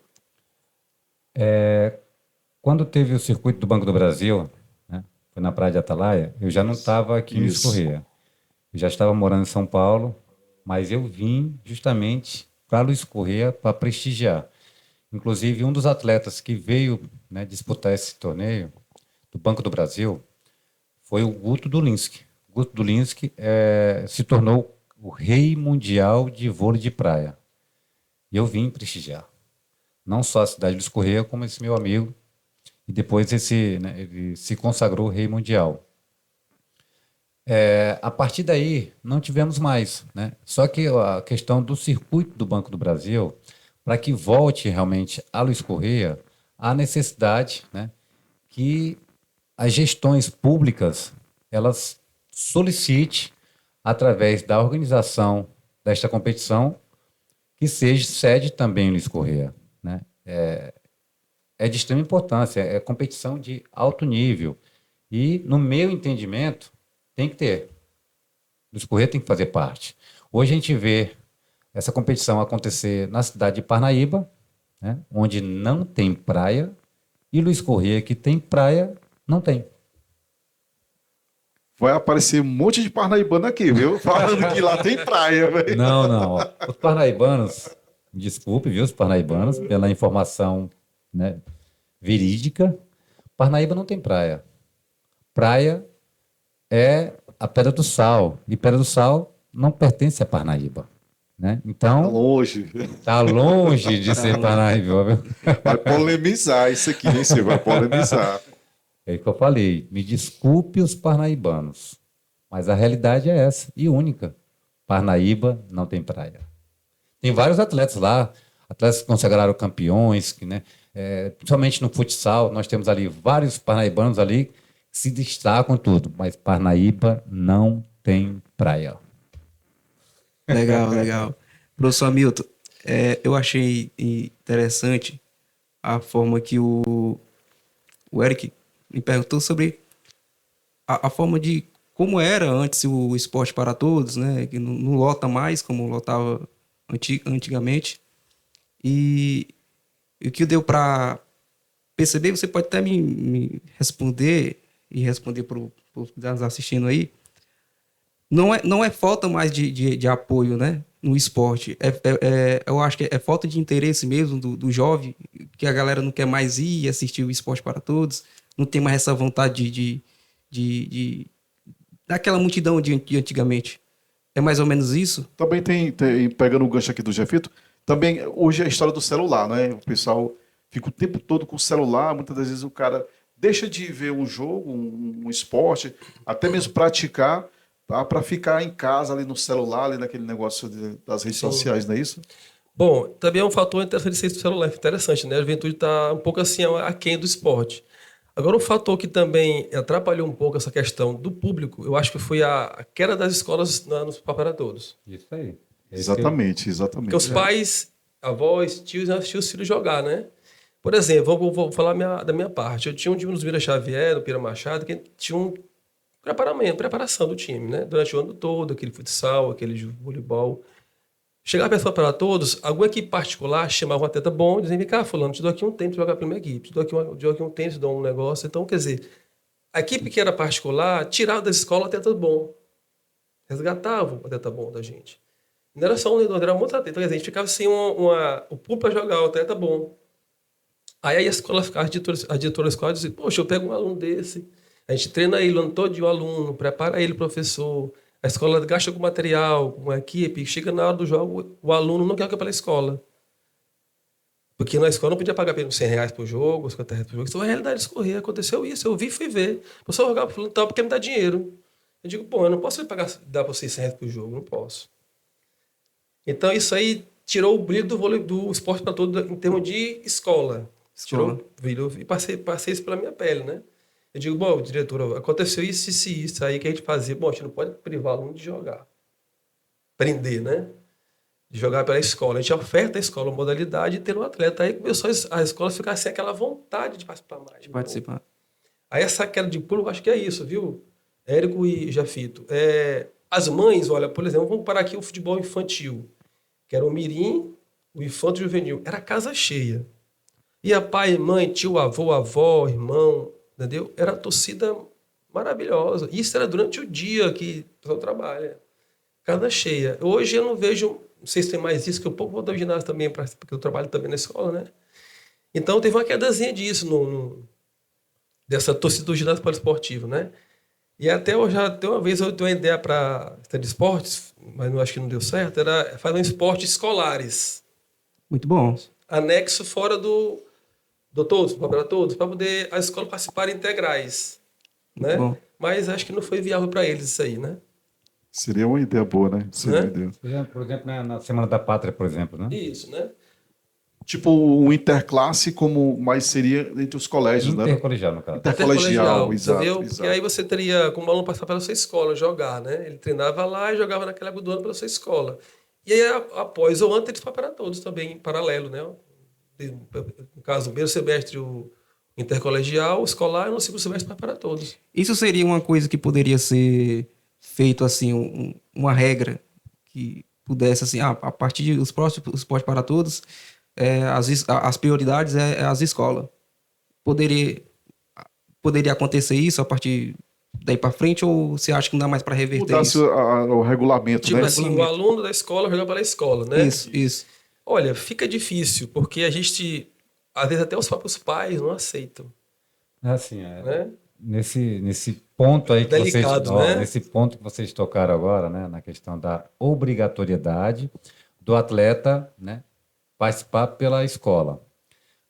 [SPEAKER 4] Quando teve o circuito do Banco do Brasil, né, foi na Praia de Atalaia, eu já não estava aqui em Luiz
[SPEAKER 1] Isso.
[SPEAKER 4] Corrêa. Eu já estava morando em São Paulo, mas eu vim justamente para Luiz Corrêa para prestigiar. Inclusive, um dos atletas que veio, né, disputar esse torneio do Banco do Brasil foi o Guto Dulinski. Guto Dulinski se tornou o rei mundial de vôlei de praia. E eu vim prestigiar. Não só a cidade de Luiz Corrêa, como esse meu amigo. E depois ele se consagrou rei mundial. A partir daí, não tivemos mais, né? Só que a questão do circuito do Banco do Brasil, para que volte realmente a Luiz Corrêa, há necessidade, né, que as gestões públicas elas solicite, através da organização desta competição, que seja sede também em Luiz Corrêa, né? É de extrema importância, é competição de alto nível. E, no meu entendimento, tem que ter. Luiz Corrêa tem que fazer parte. Hoje a gente vê essa competição acontecer na cidade de Parnaíba, né, onde não tem praia, e Luiz Corrêa, que tem praia, não tem.
[SPEAKER 1] Vai aparecer um monte de parnaibano aqui, viu? Falando que lá tem praia, velho.
[SPEAKER 4] Não, não. Ó. Os parnaibanos, desculpe, viu, os parnaibanos, pela informação, né, verídica, Parnaíba não tem praia. Praia é a Pedra do Sal, e Pedra do Sal não pertence a Parnaíba, né?
[SPEAKER 1] Tá
[SPEAKER 4] Então,
[SPEAKER 1] longe.
[SPEAKER 4] tá longe de ser Parnaíba, viu?
[SPEAKER 1] Vai polemizar isso aqui, hein? Você vai polemizar.
[SPEAKER 4] É o que eu falei. Me desculpe os parnaibanos, mas a realidade é essa, e única. Parnaíba não tem praia. Tem vários atletas lá, atletas que consagraram campeões, que, né, principalmente no futsal, nós temos ali vários parnaibanos ali que se destacam tudo, mas Parnaíba não tem praia.
[SPEAKER 2] Legal, legal. Professor Hamilton, eu achei interessante a forma que o Eric me perguntou sobre a forma de como era antes o esporte para todos, né? Que não lota mais como lotava antigamente. E o que deu para perceber, você pode até me responder e responder para os que estão nos assistindo aí. Não é falta mais de apoio, né, no esporte. Eu acho que é falta de interesse mesmo do jovem, que a galera não quer mais ir assistir o esporte para todos, não tem mais essa vontade daquela multidão de antigamente. É mais ou menos isso?
[SPEAKER 1] Também pegando o gancho aqui do Jefito, também hoje é a história do celular, né? O pessoal fica o tempo todo com o celular, muitas das vezes o cara deixa de ver um jogo, um esporte, até mesmo praticar, para ficar em casa ali no celular, ali naquele negócio das redes sociais, não é isso?
[SPEAKER 3] Bom, também é um fator interessante do celular, interessante, né? A juventude está um pouco assim aquém do esporte. Agora, um fator que também atrapalhou um pouco essa questão do público, eu acho que foi a queda das escolas nos para todos.
[SPEAKER 4] Isso aí.
[SPEAKER 1] Exatamente, exatamente.
[SPEAKER 3] Porque os pais, avós, tios assistiam os filhos jogar, né? Por exemplo, vou falar da minha parte. Eu tinha um time no Mira Xavier, no Pira Machado, que tinha um preparação do time, né? Durante o ano todo, aquele futsal, aquele voleibol. Chegava a pessoa para todos, alguma equipe particular chamava um atleta bom e dizia: vem cá, fulano, te dou aqui um tênis para jogar pela minha equipe, te dou aqui um tênis, te dou um negócio. Então, quer dizer, a equipe que era particular tirava da escola o atleta bom. Resgatava o atleta bom da gente. Não era só um negócio, era um outro atleta. Quer dizer, a gente ficava sem o público para jogar o atleta bom. Aí a escola, a diretora da escola dizia, poxa, eu pego um aluno desse, a gente treina ele o ano todo de um aluno, prepara ele, professor, a escola gasta com material, com a equipe, chega na hora do jogo, o aluno não quer ir pela escola. Porque na escola não podia pagar R$100 por jogo, R$50 por jogo. Isso é uma realidade de escorrer. Aconteceu isso. Eu vi e fui ver. Eu só jogava por tal porque me dá dinheiro. Eu digo, pô, eu não posso dar para vocês R$100 por jogo. Não posso. Então isso aí tirou o brilho do vôlei, do esporte para todo em termos de escola. Tirou, virou, e passei isso pela minha pele, né? Eu digo, bom, diretor, aconteceu isso aí que a gente fazia. Bom, a gente não pode privar o aluno de jogar. Prender, né? De jogar pela escola. A gente oferta à escola a modalidade e ter um atleta. Aí começou a escola a ficar sem aquela vontade de participar mais.
[SPEAKER 2] De participar.
[SPEAKER 3] Aí essa queda de pulo, eu acho que é isso, viu? Érico e Jafito. As mães, olha, por exemplo, vamos parar aqui o futebol infantil, que era o mirim, o infanto juvenil. Era casa cheia. Ia pai, mãe, tio, avô, avó, irmão, entendeu? Era a torcida maravilhosa. Isso era durante o dia que o pessoal trabalha. Casa cheia. Hoje eu não vejo, não sei se tem mais isso, que eu pouco vou dar ginásio também, porque eu trabalho também na escola, né? Então teve uma quedazinha disso, dessa torcida do ginásio poliesportivo, né? E até eu já, até uma vez eu dei uma ideia para de esportes, mas eu acho que não deu certo, era fazer um esportes escolares.
[SPEAKER 2] Muito bom.
[SPEAKER 3] Anexo fora do todos, para todos, para poder a escola participar integrais, né?
[SPEAKER 2] Bom.
[SPEAKER 3] Mas acho que não foi viável para eles isso aí, né?
[SPEAKER 1] Seria uma ideia boa, né? Seria uma ideia.
[SPEAKER 4] Por exemplo, na Semana da Pátria, por exemplo, né?
[SPEAKER 3] Isso, né?
[SPEAKER 1] Tipo um interclasse, como mais seria entre os colégios, né?
[SPEAKER 4] Intercolegial, no caso.
[SPEAKER 1] Intercolegial,
[SPEAKER 3] entendeu?
[SPEAKER 1] exato.
[SPEAKER 3] Porque aí você teria, como aluno, passar pela sua escola, jogar, né? Ele treinava lá e jogava naquela época do ano pela sua escola. E aí, após ou antes, eles para todos também, em paralelo, né? No caso, no primeiro semestre, o intercolegial, o escolar, e no segundo semestre, para todos.
[SPEAKER 2] Isso seria uma coisa que poderia ser feito assim, uma regra que pudesse assim, a partir dos próximos esporte para todos, as prioridades é as escolas. Poderia acontecer isso a partir daí para frente, ou você acha que não dá mais para reverter
[SPEAKER 1] Mudasse
[SPEAKER 2] isso?
[SPEAKER 1] o regulamento,
[SPEAKER 3] Tipo
[SPEAKER 1] né?
[SPEAKER 3] assim, o aluno da escola joga pela escola, né?
[SPEAKER 2] Isso.
[SPEAKER 3] Olha, fica difícil, porque a gente, às vezes até os próprios pais não aceitam,
[SPEAKER 4] Assim,
[SPEAKER 3] né?
[SPEAKER 4] nesse ponto aí que
[SPEAKER 3] Delicado, né?
[SPEAKER 4] nesse ponto que vocês tocaram agora, né, na questão da obrigatoriedade do atleta, né, participar pela escola.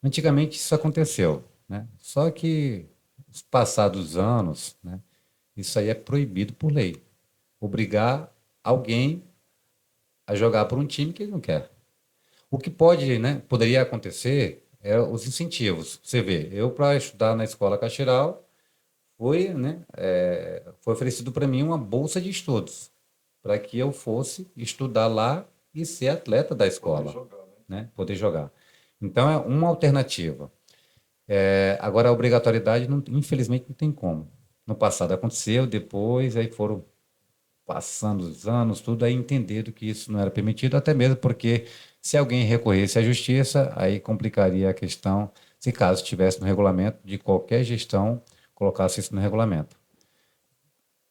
[SPEAKER 4] Antigamente isso aconteceu, né? Só que os passados anos, né, isso aí é proibido por lei. Obrigar alguém a jogar por um time que ele não quer. O que pode, né, poderia acontecer é os incentivos. Você vê, eu para estudar na escola Caxiral, foi oferecido para mim uma bolsa de estudos para que eu fosse estudar lá e ser atleta da escola, poder jogar. Então é uma alternativa. Agora a obrigatoriedade, infelizmente, não tem como. No passado aconteceu, depois aí foram passando os anos, tudo, aí entenderam que isso não era permitido, até mesmo porque se alguém recorresse à justiça, aí complicaria a questão, se caso estivesse no regulamento de qualquer gestão, colocasse isso no regulamento.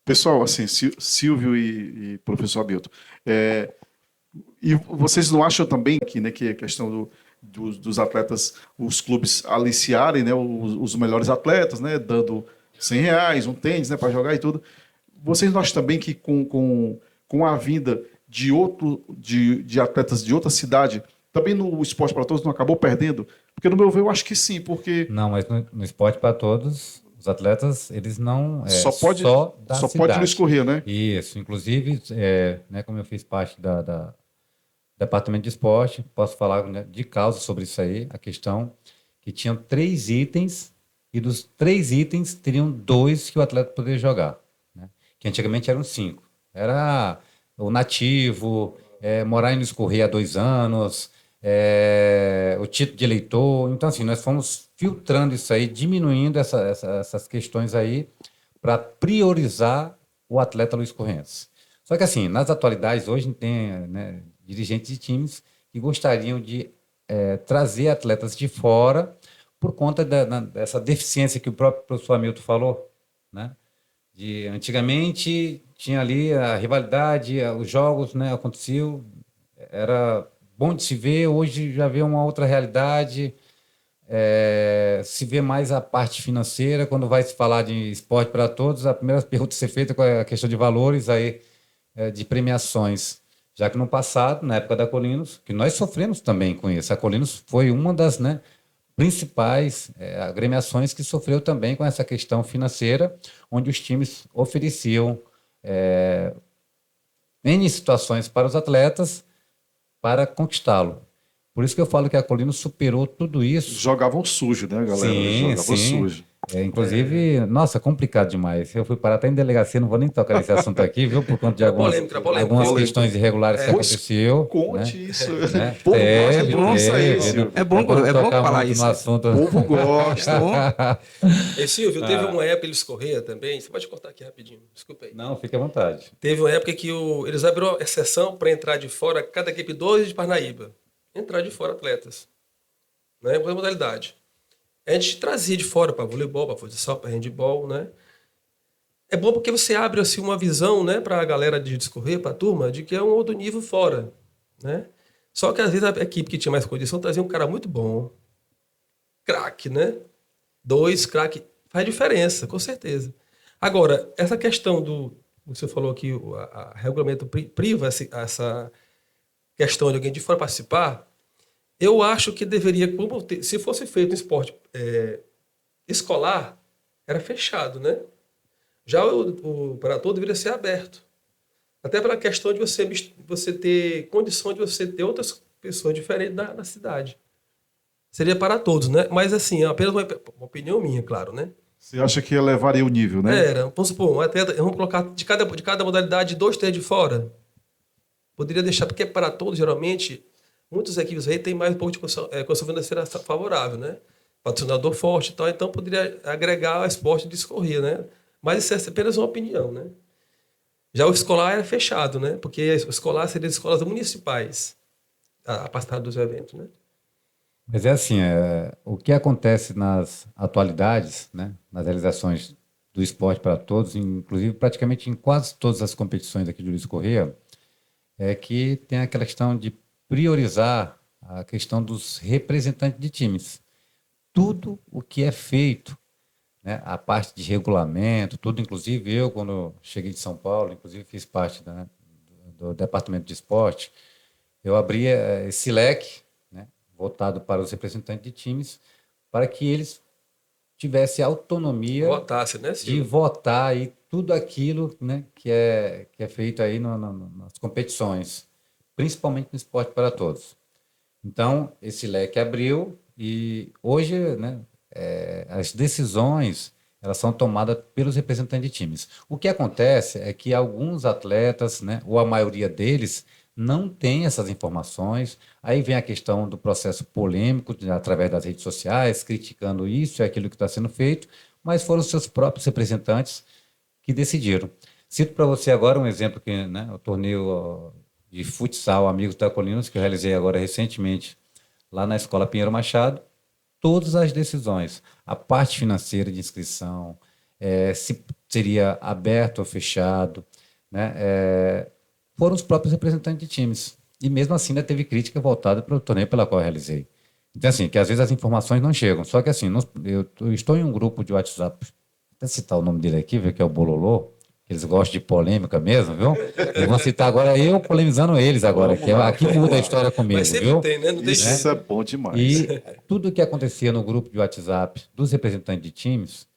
[SPEAKER 1] Pessoal, assim, Silvio e professor Hamilton, e vocês não acham também que a questão dos atletas, os clubes aliciarem, né, os melhores atletas, né, dando R$100, um tênis, né, para jogar e tudo. Vocês não acham também que com a vinda de atletas de outra cidade, também no esporte para todos não acabou perdendo? Porque no meu ver eu acho que sim, porque
[SPEAKER 4] Não, mas no esporte para todos, os atletas, eles não...
[SPEAKER 1] só pode Luiz Corrêa, né?
[SPEAKER 4] Isso, inclusive, né, como eu fiz parte da departamento de esporte, posso falar, né, de causa sobre isso aí, a questão que tinham 3 itens, e dos 3 itens teriam 2 que o atleta poderia jogar, né? Que antigamente eram 5. Era o nativo, morar em Luiz Corrêa há 2 anos, o título de eleitor. Então, assim, nós fomos filtrando isso aí, diminuindo essas questões aí, para priorizar o atleta Luiz Corrense. Só que, assim, nas atualidades, hoje tem, né, dirigentes de times que gostariam de trazer atletas de fora por conta dessa deficiência que o próprio professor Hamilton falou, né? Antigamente tinha ali a rivalidade, os jogos, né, aconteciam, era bom de se ver, hoje já vê uma outra realidade, se vê mais a parte financeira. Quando vai se falar de esporte para todos, a primeira pergunta a ser feita é a questão de valores, aí, de premiações. Já que no passado, na época da Colinos, que nós sofremos também com isso. A Colinos foi uma das, né, principais agremiações que sofreu também com essa questão financeira, onde os times ofereciam N situações para os atletas para conquistá-lo. Por isso que eu falo que a Colinos superou tudo isso.
[SPEAKER 1] Jogavam sujo, né, galera?
[SPEAKER 4] Sim,
[SPEAKER 1] Jogavam
[SPEAKER 4] sim.
[SPEAKER 1] sujo.
[SPEAKER 4] Inclusive, nossa, complicado demais. Eu fui parar até em delegacia, não vou nem tocar nesse assunto aqui, viu? Por conta de algumas questões irregulares que
[SPEAKER 1] Pois
[SPEAKER 4] aconteceu.
[SPEAKER 1] Conte
[SPEAKER 4] né?
[SPEAKER 1] isso.
[SPEAKER 4] Né?
[SPEAKER 1] O povo gosta de conversar isso.
[SPEAKER 2] É bom falar
[SPEAKER 4] muito
[SPEAKER 2] isso.
[SPEAKER 4] no assunto.
[SPEAKER 1] O povo gosta.
[SPEAKER 3] E Silvio, teve uma época eles correram também. Você pode cortar aqui rapidinho, desculpa aí.
[SPEAKER 4] Não, fique à vontade.
[SPEAKER 3] Teve uma época que eles abriram exceção para entrar de fora, cada equipe 2 de Parnaíba. Entrar de fora atletas. Né? Por modalidade. A gente trazia de fora para voleibol, para futsal, para handball, né? É bom porque você abre assim, uma visão, né, para a galera de discorrer, para a turma, de que é um outro nível fora, né? Só que às vezes a equipe que tinha mais condição trazia um cara muito bom, craque, né? 2 craque, faz diferença, com certeza. Agora, essa questão do você falou aqui, a regulamento priva essa questão de alguém de fora participar. Eu acho que deveria, se fosse feito um esporte escolar, era fechado, né? Já o para todo deveria ser aberto. Até pela questão de você ter condição de você ter outras pessoas diferentes na cidade. Seria para todos, né? Mas assim, é apenas uma opinião minha, claro, né?
[SPEAKER 1] Você acha que elevaria o nível, né?
[SPEAKER 3] Vamos supor, um atleta, vamos colocar de cada modalidade 2, 3 de fora. Poderia deixar, porque para todos, geralmente, muitas equipes aí têm mais um pouco de condição financeira favorável, né? Patrocinador forte e tal, então poderia agregar ao esporte de escorrer, né? Mas isso é apenas uma opinião, né? Já o escolar é fechado, né? Porque o escolar seria escolas municipais a participar dos eventos, né?
[SPEAKER 4] Mas é assim, o que acontece nas atualidades, né, nas realizações do esporte para todos, inclusive praticamente em quase todas as competições aqui de Luiz Correia, é que tem aquela questão de priorizar a questão dos representantes de times. Tudo o que é feito, né, a parte de regulamento, tudo, inclusive eu, quando cheguei de São Paulo, inclusive fiz parte do departamento de esporte, eu abri esse leque, né, voltado para os representantes de times, para que eles tivessem autonomia
[SPEAKER 3] Votasse, né,
[SPEAKER 4] de votar aí tudo aquilo, né, que é feito aí nas competições, principalmente no esporte para todos. Então, esse leque abriu e hoje, né, as decisões elas são tomadas pelos representantes de times. O que acontece é que alguns atletas, né, ou a maioria deles, não tem essas informações. Aí vem a questão do processo polêmico, através das redes sociais, criticando isso e aquilo que está sendo feito, mas foram os seus próprios representantes que decidiram. Cito para você agora um exemplo, que, né, o torneio de futsal Amigos da Colinos, que eu realizei agora recentemente, lá na Escola Pinheiro Machado. Todas as decisões, a parte financeira de inscrição, se seria aberto ou fechado, né, foram os próprios representantes de times. E mesmo assim ainda teve crítica voltada para o torneio pela qual eu realizei. Então, assim, que às vezes as informações não chegam. Só que, assim, eu estou em um grupo de WhatsApp, vou citar o nome dele aqui, viu, que é o Bololô, que eles gostam de polêmica mesmo, viu? Eu vou citar agora eu polemizando eles agora, que aqui muda a história comigo,
[SPEAKER 3] mas sempre
[SPEAKER 4] viu?
[SPEAKER 3] tem, né? Não tem
[SPEAKER 1] Isso é bom demais.
[SPEAKER 4] E tudo o que acontecia no grupo de WhatsApp dos representantes de times,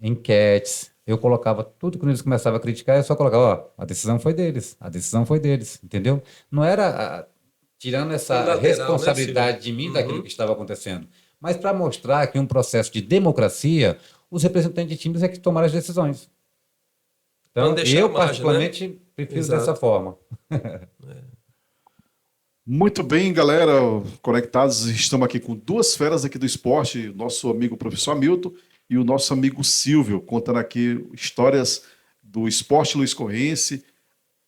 [SPEAKER 4] enquetes, eu colocava tudo quando eles começavam a criticar, eu só colocava, ó, a decisão foi deles, entendeu? Não era tirando essa
[SPEAKER 3] Lateral,
[SPEAKER 4] responsabilidade
[SPEAKER 3] né,
[SPEAKER 4] de mim daquilo que estava acontecendo, mas para mostrar que um processo de democracia, os representantes de times é que tomaram as decisões. Então, eu particularmente prefiro
[SPEAKER 3] Exato.
[SPEAKER 4] dessa forma.
[SPEAKER 1] Muito bem, galera, conectados, estamos aqui com duas feras aqui do esporte, nosso amigo professor Hamilton e o nosso amigo Silvio, contando aqui histórias do esporte luiscorrense,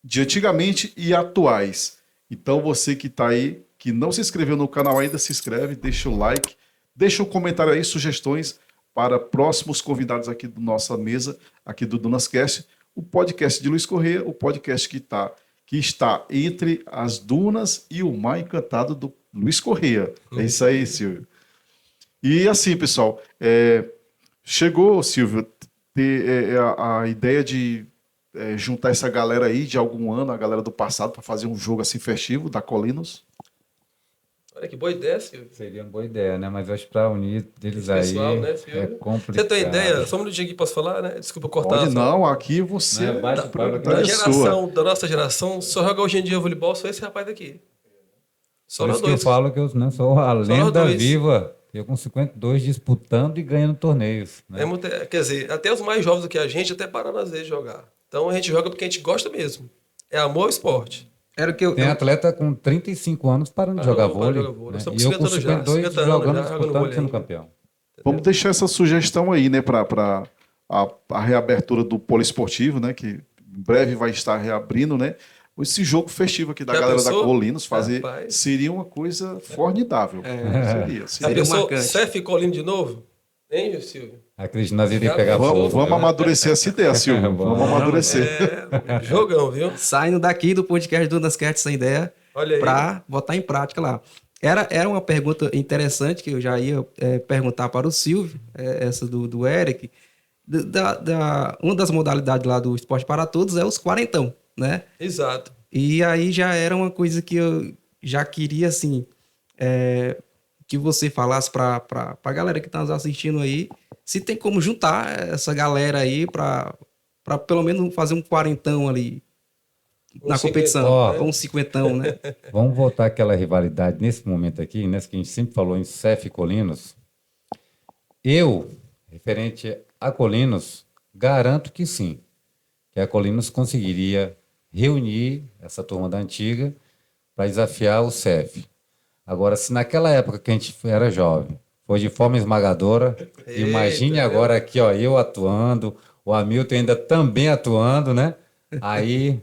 [SPEAKER 1] de antigamente e atuais. Então você que está aí, que não se inscreveu no canal ainda, se inscreve, deixa o like, deixa um comentário aí, sugestões para próximos convidados aqui da nossa mesa, aqui do Dunascast, o podcast de Luiz Correia, o podcast que está entre as dunas e o mar encantado do Luiz Correia. É isso aí, Silvio. E assim, pessoal, chegou, Silvio, ter a ideia de juntar essa galera aí de algum ano, a galera do passado, para fazer um jogo assim festivo da Colinos.
[SPEAKER 3] Olha que boa ideia, Silvio.
[SPEAKER 4] Seria uma boa ideia, né? Mas acho que para unir deles
[SPEAKER 3] Esse
[SPEAKER 4] aí
[SPEAKER 3] pessoal, né, Silvio?
[SPEAKER 4] é complicado.
[SPEAKER 3] Você tem ideia? Só um minutinho aqui, posso falar, né? Desculpa cortar.
[SPEAKER 1] Pode
[SPEAKER 3] só.
[SPEAKER 1] não, aqui você,
[SPEAKER 4] Não, bate
[SPEAKER 1] a
[SPEAKER 4] o papo aqui.
[SPEAKER 1] prioridade é sua.
[SPEAKER 3] Da nossa geração, só joga hoje em dia voleibol, só esse rapaz daqui. Só
[SPEAKER 4] Por
[SPEAKER 3] nós
[SPEAKER 4] isso que eu
[SPEAKER 3] dois.
[SPEAKER 4] falo que eu né, sou a
[SPEAKER 3] nós
[SPEAKER 4] lenda
[SPEAKER 3] dois.
[SPEAKER 4] viva. Eu com 52 disputando e ganhando torneios. Né?
[SPEAKER 3] Quer dizer, até os mais jovens do que a gente até pararam às vezes de jogar. Então a gente joga porque a gente gosta mesmo. É amor ao esporte.
[SPEAKER 2] Era o que eu,
[SPEAKER 4] Tem atleta com 35 anos parando de jogar vôlei.
[SPEAKER 3] jogar vôlei.
[SPEAKER 4] Né?
[SPEAKER 3] Estamos
[SPEAKER 4] E eu com
[SPEAKER 3] 50 já,
[SPEAKER 4] 52
[SPEAKER 3] 50 anos
[SPEAKER 4] jogando,
[SPEAKER 3] já, jogando
[SPEAKER 4] disputando,
[SPEAKER 3] vôlei
[SPEAKER 4] sendo
[SPEAKER 3] ainda.
[SPEAKER 4] campeão.
[SPEAKER 1] Vamos deixar essa sugestão aí, né, para a reabertura do poliesportivo, né, que em breve vai estar reabrindo, né? Esse jogo festivo aqui da
[SPEAKER 3] Já
[SPEAKER 1] galera
[SPEAKER 3] pensou?
[SPEAKER 1] da Colinos fazer
[SPEAKER 3] Rapaz.
[SPEAKER 1] seria uma coisa formidável. Seria.
[SPEAKER 3] Já
[SPEAKER 2] Seria
[SPEAKER 3] pensou
[SPEAKER 2] marcante.
[SPEAKER 3] Cef e Colino de novo? Hein, Silvio?
[SPEAKER 4] Acredito que nós iríamos
[SPEAKER 3] Já
[SPEAKER 4] pegar
[SPEAKER 3] pensou?
[SPEAKER 4] fogo.
[SPEAKER 1] Vamos amadurecer essa ideia, Silvio. Vamos amadurecer.
[SPEAKER 3] Jogão, viu?
[SPEAKER 2] saindo daqui do podcast do Nascast sem ideia
[SPEAKER 3] Olha aí.
[SPEAKER 2] para botar em prática lá. Era uma pergunta interessante que eu já ia perguntar para o Silvio, essa do Eric. Uma das modalidades lá do Esporte para Todos é os quarentão, né?
[SPEAKER 3] Exato.
[SPEAKER 2] E aí já era uma coisa que eu já queria, assim, que você falasse para a galera que está nos assistindo aí, se tem como juntar essa galera aí para pelo menos fazer um quarentão ali na competição,
[SPEAKER 3] cinquentão, né?
[SPEAKER 2] ou um cinquentão, né?
[SPEAKER 4] Vamos voltar àquela rivalidade nesse momento aqui, nessa que a gente sempre falou em Cef e Colinos. Eu, referente a Colinos, garanto que sim, que a Colinos conseguiria reunir essa turma da antiga para desafiar o Cef. Agora, se naquela época que a gente era jovem, foi de forma esmagadora, imagine agora aqui, ó, eu atuando, o Hamilton ainda também atuando, né? Aí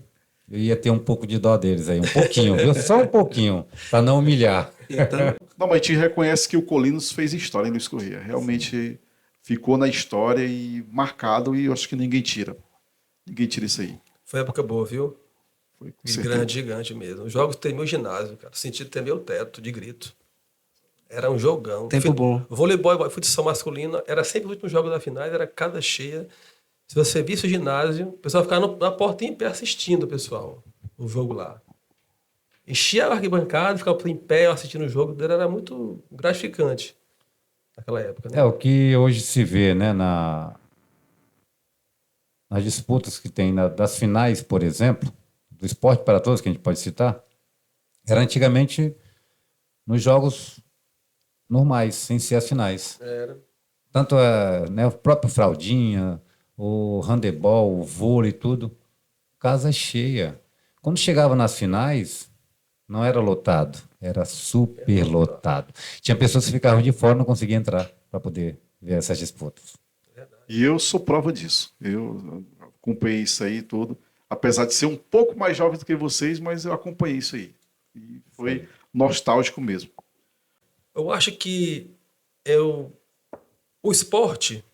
[SPEAKER 4] eu ia ter um pouco de dó deles aí, um pouquinho, viu? Só um pouquinho, para não humilhar.
[SPEAKER 2] Então,
[SPEAKER 1] Não, mas a gente reconhece que o Colinos fez história em Luiz Corrêa. Realmente ficou na história e marcado, e eu acho que ninguém tira. Ninguém tira isso aí.
[SPEAKER 3] Foi época boa, viu?
[SPEAKER 1] Foi com
[SPEAKER 3] E
[SPEAKER 1] certeza.
[SPEAKER 3] grande, gigante mesmo. Os jogos tem meu ginásio, cara. Senti tremer o teto de grito. Era um jogão.
[SPEAKER 2] Tempo bom.
[SPEAKER 3] Voleibol e futsal masculino era sempre o último jogo da final, era casa cheia. Se você visse o ginásio, o pessoal ficava na porta em pé assistindo, pessoal, o jogo lá. Enchia a arquibancada, ficava em pé assistindo o jogo. Era muito gratificante naquela época, né?
[SPEAKER 4] É o que hoje se vê, né, nas disputas que tem, das finais, por exemplo, do Esporte para Todos, que a gente pode citar, era antigamente nos jogos normais, sem ser as finais.
[SPEAKER 3] Era.
[SPEAKER 4] Tanto né, o próprio fraldinha, o handebol, o vôlei, tudo, casa cheia. Quando chegava nas finais, não era lotado, era super lotado. Tinha pessoas que ficavam de fora e não conseguiam entrar para poder ver essas disputas.
[SPEAKER 1] E eu sou prova disso. Eu acompanhei isso aí tudo. Apesar de ser um pouco mais jovem do que vocês, mas eu acompanhei isso aí. E foi nostálgico mesmo.
[SPEAKER 3] Eu acho que o esporte,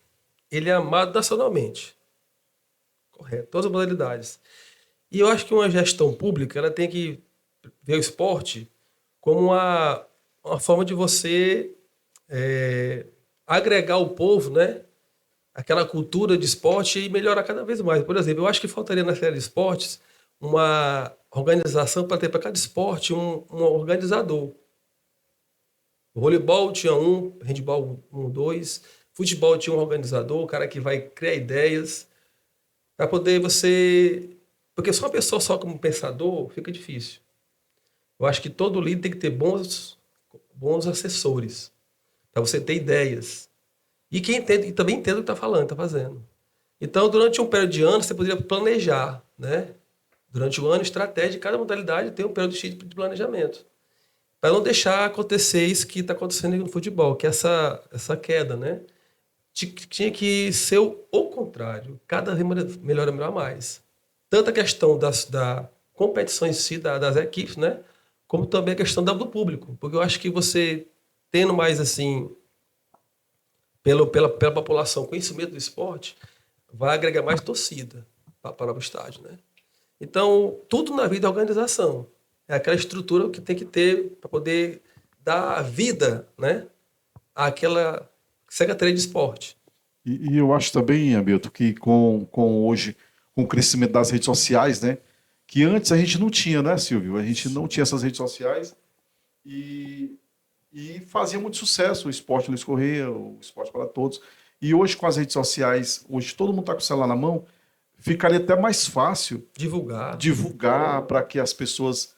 [SPEAKER 3] ele é amado nacionalmente. Correto. Todas as modalidades. E eu acho que uma gestão pública, ela tem que ver o esporte como uma forma de você agregar o povo, né? Aquela cultura de esporte e melhorar cada vez mais. Por exemplo, eu acho que faltaria na série de esportes uma organização para ter para cada esporte um organizador. O voleibol tinha um, handebol dois, futebol tinha um organizador, o cara que vai criar ideias para poder você... Porque só uma pessoa só como pensador fica difícil. Eu acho que todo líder tem que ter bons assessores para você ter ideias. E quem entende, e também entende o que está falando, está fazendo. Então, durante um período de ano, você poderia planejar, né? Durante o ano, estratégia de cada modalidade tem um período de planejamento. Para não deixar acontecer isso que está acontecendo no futebol, que é essa queda, né? Tinha que ser o contrário. Cada vez melhorar mais. Tanto a questão da competição em si, das equipes, né? Como também a questão do público. Porque eu acho que você, tendo mais, assim, pela população, conhecimento do esporte, vai agregar mais torcida para o estádio, né? Então, tudo na vida é organização. É aquela estrutura que tem que ter para poder dar vida, né? àquela Secretaria de Esporte.
[SPEAKER 1] E eu acho também, Hamilton, que com hoje, com o crescimento das redes sociais, né? Que antes a gente não tinha, né, Silvio? A gente não tinha essas redes sociais e fazia muito sucesso o esporte Luiz Correia, o esporte para todos. E hoje, com as redes sociais, hoje todo mundo está com o celular na mão, ficaria até mais fácil divulgar para que as pessoas,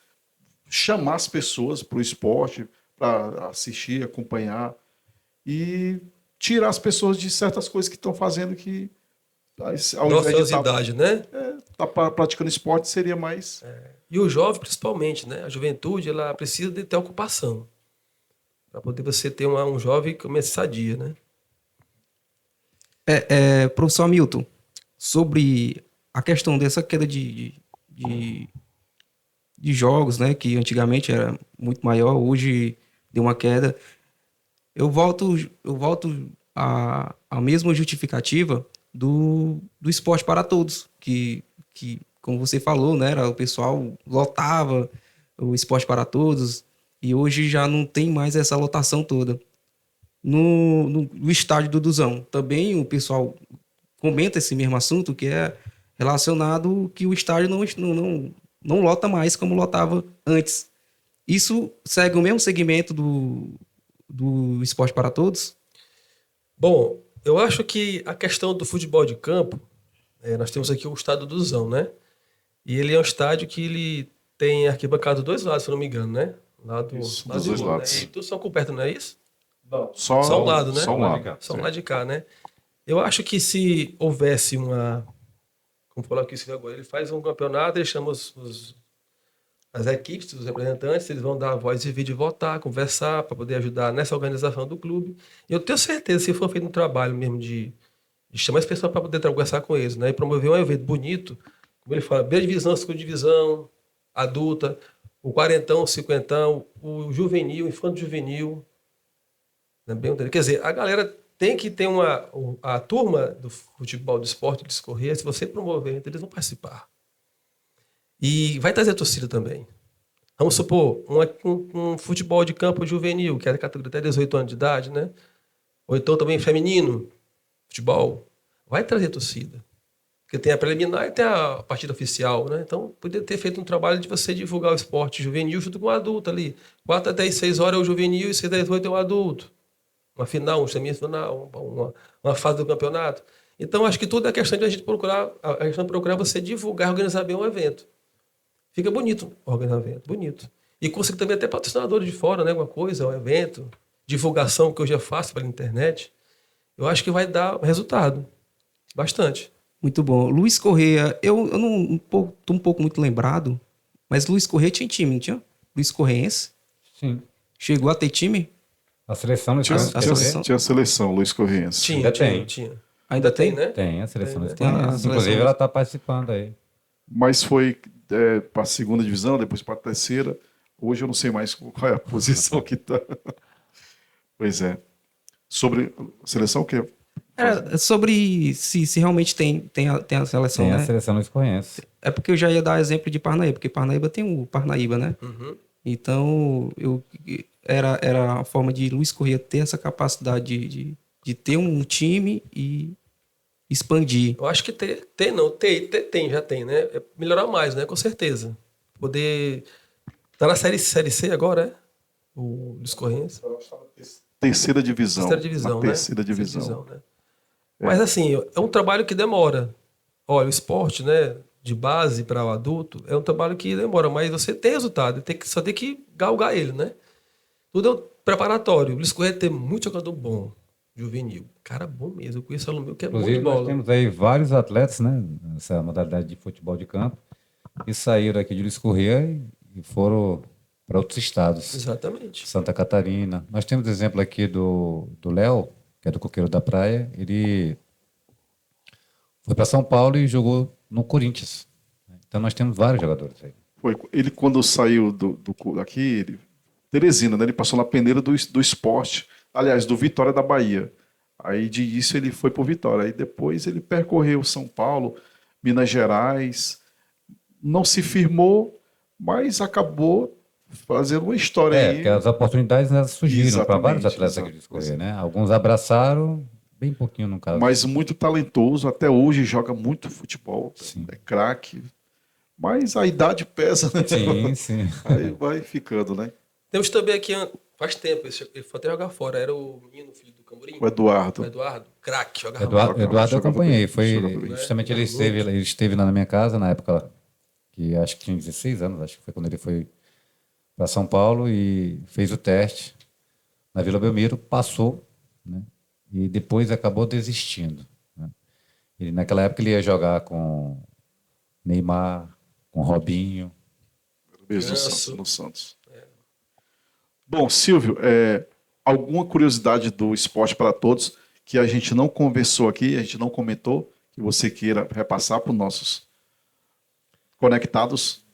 [SPEAKER 1] chamar as pessoas para o esporte, para assistir, acompanhar e tirar as pessoas de certas coisas que estão fazendo que, ao invés de
[SPEAKER 3] Ociosidade, né?
[SPEAKER 1] tá praticando esporte, seria mais...
[SPEAKER 3] E o jovem, principalmente, né? A juventude, ela precisa de ter ocupação. Para poder você ter um jovem que comece sadia, né?
[SPEAKER 2] Professor Hamilton, sobre a questão dessa queda de jogos, né? Que antigamente era muito maior, hoje deu uma queda. Eu volto à mesma justificativa do esporte para todos, que, como você falou, né, o pessoal lotava o esporte para todos e hoje já não tem mais essa lotação toda. No estádio do Duzão, também o pessoal comenta esse mesmo assunto, que é relacionado que o estádio não lota mais como lotava antes. Isso segue o mesmo segmento do esporte para todos?
[SPEAKER 3] Bom, eu acho que a questão do futebol de campo, nós temos aqui o estádio do Duzão, né? E ele é um estádio que ele tem arquibancada dos dois lados, se eu não me engano, né?
[SPEAKER 1] Isso, dos dois lados.
[SPEAKER 3] Né? E todos são cobertos, não é isso?
[SPEAKER 1] Não,
[SPEAKER 3] Só um lado, né?
[SPEAKER 1] Só um lado.
[SPEAKER 3] Só um lado de cá, né? Eu acho que se houvesse como falou aqui o Silvio agora, ele faz um campeonato, ele chama as equipes, os representantes, eles vão dar a voz e vídeo, votar, conversar, para poder ajudar nessa organização do clube. E eu tenho certeza, se for feito um trabalho mesmo de chamar as pessoas para poder conversar com eles, né? E promover um evento bonito, como ele fala, primeira divisão, segunda divisão, adulta, o quarentão, o cinquentão, o juvenil, o infanto juvenil. Né? Quer dizer, a galera tem que ter a turma do futebol, do esporte, de escorrer, se você promover, eles vão participar. E vai trazer torcida também. Vamos supor, um futebol de campo juvenil, que é a categoria até 18 anos de idade, né? Ou então também feminino, futebol, vai trazer torcida. Porque tem a preliminar e tem a partida oficial, né? Então, poderia ter feito um trabalho de você divulgar o esporte juvenil junto com o adulto ali. 4 até 6 horas é o juvenil e 6 até 8 é o adulto. Uma final, um semifinal, uma fase do campeonato. Então, acho que tudo é questão de a gente procurar você divulgar, organizar bem o evento. Fica bonito organizar o evento, bonito. E conseguir também até patrocinadores de fora, né? Alguma coisa, um evento, divulgação que hoje é fácil pela internet. Eu acho que vai dar resultado. Bastante.
[SPEAKER 2] Muito bom. Luiz Correia, eu não tô um pouco muito lembrado, mas Luiz Correia tinha time, não tinha? Luiz Correiense?
[SPEAKER 4] Sim.
[SPEAKER 2] Chegou a ter time?
[SPEAKER 4] A seleção não tinha.
[SPEAKER 1] Tinha a seleção, Luiz Correiense.
[SPEAKER 4] Ainda tem.
[SPEAKER 2] Ainda tem,
[SPEAKER 3] né?
[SPEAKER 4] Tem, a seleção
[SPEAKER 3] Tem,
[SPEAKER 4] Luiz
[SPEAKER 3] né?
[SPEAKER 4] Correiense. Inclusive, ela está participando aí.
[SPEAKER 1] Mas foi para a segunda divisão, depois para a terceira. Hoje eu não sei mais qual é a posição que está. Pois é. Sobre a seleção, o quê?
[SPEAKER 2] Sobre se realmente tem a seleção,
[SPEAKER 4] Tem
[SPEAKER 2] né?
[SPEAKER 4] a seleção Luiz Correiense.
[SPEAKER 2] É porque eu já ia dar exemplo de Parnaíba, porque Parnaíba tem o Parnaíba, né?
[SPEAKER 3] Uhum.
[SPEAKER 2] Então, era a forma de Luiz Correia ter essa capacidade de ter um time e expandir.
[SPEAKER 3] Eu acho que já tem, né? É melhorar mais, né? Com certeza. Poder... Tá na série C agora, o Luiz Correiense.
[SPEAKER 1] Terceira divisão.
[SPEAKER 3] Terceira divisão,
[SPEAKER 1] na
[SPEAKER 3] né?
[SPEAKER 1] terceira divisão.
[SPEAKER 3] Né? Mas assim, é um trabalho que demora. Olha, o esporte, né? De base para o adulto, é um trabalho que demora, mas você tem resultado, só tem que galgar ele, né? Tudo é um preparatório. O Luiz Correia tem muito jogador bom, juvenil. Cara bom mesmo. Eu conheço aluno meu que é bom de
[SPEAKER 4] Inclusive,
[SPEAKER 3] bola.
[SPEAKER 4] nós temos aí vários atletas, né? Nessa modalidade de futebol de campo, que saíram aqui de Luiz Correia e foram para outros estados.
[SPEAKER 3] Exatamente.
[SPEAKER 4] Santa Catarina. Nós temos exemplo aqui do Léo, que é do Coqueiro da Praia. Ele foi para São Paulo e jogou no Corinthians. Então nós temos vários jogadores aí.
[SPEAKER 1] Ele, quando saiu daqui, Teresina, né? Ele passou na peneira do esporte, aliás, do Vitória da Bahia. Aí de início ele foi para o Vitória. Aí depois ele percorreu São Paulo, Minas Gerais, não se firmou, mas acabou fazendo uma história aí.
[SPEAKER 4] Porque as oportunidades elas surgiram para vários
[SPEAKER 1] Exatamente,
[SPEAKER 4] atletas aqui
[SPEAKER 1] exato.
[SPEAKER 4] de escorrer, né? Alguns abraçaram, bem pouquinho no caso.
[SPEAKER 1] Mas muito talentoso, até hoje joga muito futebol,
[SPEAKER 4] Sim.
[SPEAKER 1] é craque. Mas a idade pesa, né?
[SPEAKER 4] Sim, sim.
[SPEAKER 1] Aí vai ficando, né?
[SPEAKER 3] Temos também aqui, faz tempo, ele foi até jogar fora, era o menino, filho do Camburim,
[SPEAKER 1] O Eduardo.
[SPEAKER 3] o Eduardo, craque, jogava
[SPEAKER 4] Eduardo eu
[SPEAKER 1] jogava
[SPEAKER 4] acompanhei.
[SPEAKER 1] bem,
[SPEAKER 4] Foi
[SPEAKER 1] jogava bem.
[SPEAKER 4] justamente
[SPEAKER 3] Né?
[SPEAKER 4] ele esteve lá na minha casa na época que acho que tinha 16 anos, acho que foi quando ele foi para São Paulo e fez o teste na Vila Belmiro, passou, né? E depois acabou desistindo, né? E naquela época ele ia jogar com Neymar, com Robinho.
[SPEAKER 1] Mesmo no
[SPEAKER 3] Ganso.
[SPEAKER 1] Santos. No Santos. Bom, Silvio, alguma curiosidade do Esporte para Todos que a gente não conversou aqui, a gente não comentou, que você queira repassar para os nossos conectados?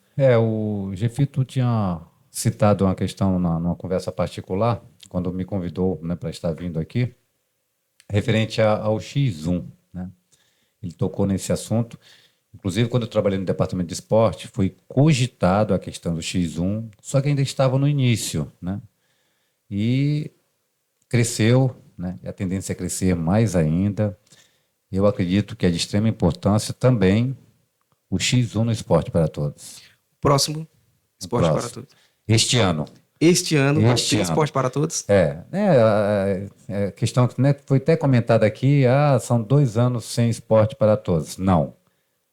[SPEAKER 4] O Gefito tinha citado uma questão numa conversa particular, quando me convidou, né, para estar vindo aqui, referente ao X1, né? Ele tocou nesse assunto. Inclusive, quando eu trabalhei no departamento de esporte, foi cogitado a questão do X1, só que ainda estava no início, né? E cresceu, né? E a tendência é crescer mais ainda. Eu acredito que é de extrema importância também o X1 no esporte para todos.
[SPEAKER 2] Próximo, Esporte para
[SPEAKER 4] Próximo.
[SPEAKER 2] Todos.
[SPEAKER 4] Este ano.
[SPEAKER 2] Este ano
[SPEAKER 4] Este
[SPEAKER 2] tem
[SPEAKER 4] ano.
[SPEAKER 2] Esporte para Todos.
[SPEAKER 4] Questão que, né, foi até comentada aqui, são 2 anos sem esporte para todos. Não.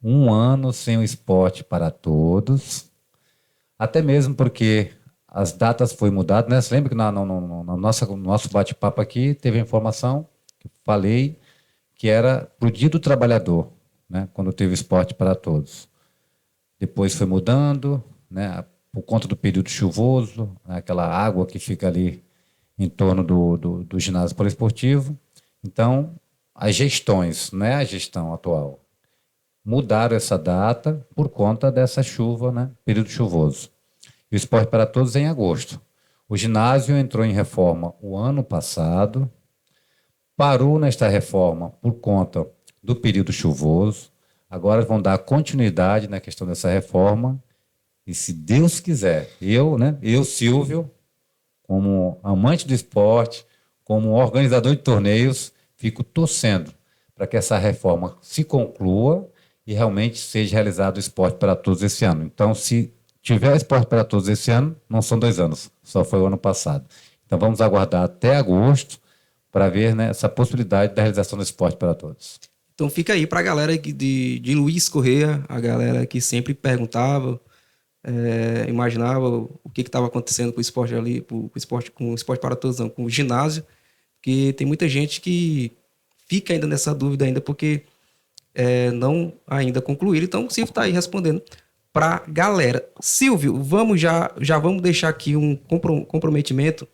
[SPEAKER 4] 1 ano sem o esporte para todos, até mesmo porque as datas foram mudadas, né? Você lembra que no nosso bate-papo aqui teve a informação, que eu falei, que era para o Dia do Trabalhador, né? Quando teve o esporte para todos. Depois foi mudando, né? Por conta do período chuvoso, né? Aquela água que fica ali em torno do ginásio poliesportivo. Então, as gestões, não é a gestão atual, mudaram essa data por conta dessa chuva, né? Período chuvoso. E o Esporte para Todos é em agosto. O ginásio entrou em reforma o ano passado, parou nesta reforma por conta do período chuvoso. Agora vão dar continuidade na questão dessa reforma. E se Deus quiser, eu, Silvio, como amante do esporte, como organizador de torneios, fico torcendo para que essa reforma se conclua e realmente seja realizado o esporte para todos esse ano. Então, se tiver esporte para todos esse ano, não são 2 anos, só foi o ano passado. Então, vamos aguardar até agosto para ver, né, essa possibilidade da realização do esporte para todos.
[SPEAKER 2] Então fica aí para a galera de Luiz Correia, a galera que sempre perguntava, imaginava o que estava acontecendo com o esporte ali, com o esporte para todos, não, com o ginásio, porque tem muita gente que fica ainda nessa dúvida ainda, porque não ainda concluíram. Então o Silvio está aí respondendo para a galera. Silvio, já vamos deixar aqui um comprometimento,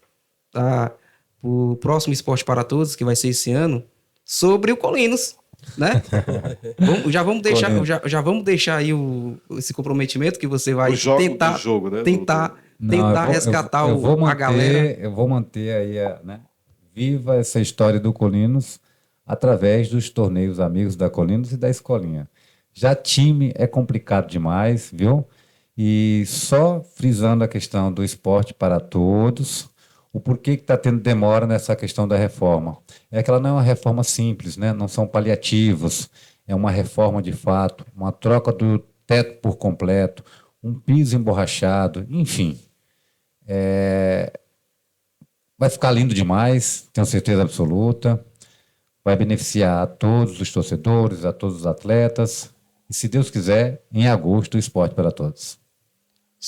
[SPEAKER 2] tá, para o próximo Esporte para Todos, que vai ser esse ano, sobre o Colinos, né? já vamos deixar aí esse comprometimento que você vai tentar,
[SPEAKER 1] do jogo, né?
[SPEAKER 2] tentar resgatar
[SPEAKER 4] eu vou manter,
[SPEAKER 2] a galera.
[SPEAKER 4] Eu vou manter aí, né, viva essa história do Colinos através dos torneios amigos da Colinos e da Escolinha. Já time é complicado demais, viu? E só frisando a questão do esporte para todos, o porquê que está tendo demora nessa questão da reforma. É que ela não é uma reforma simples, né? Não são paliativos, é uma reforma de fato, uma troca do teto por completo, um piso emborrachado, enfim. Vai ficar lindo demais, tenho certeza absoluta. Vai beneficiar a todos os torcedores, a todos os atletas. E, se Deus quiser, em agosto, o esporte para todos.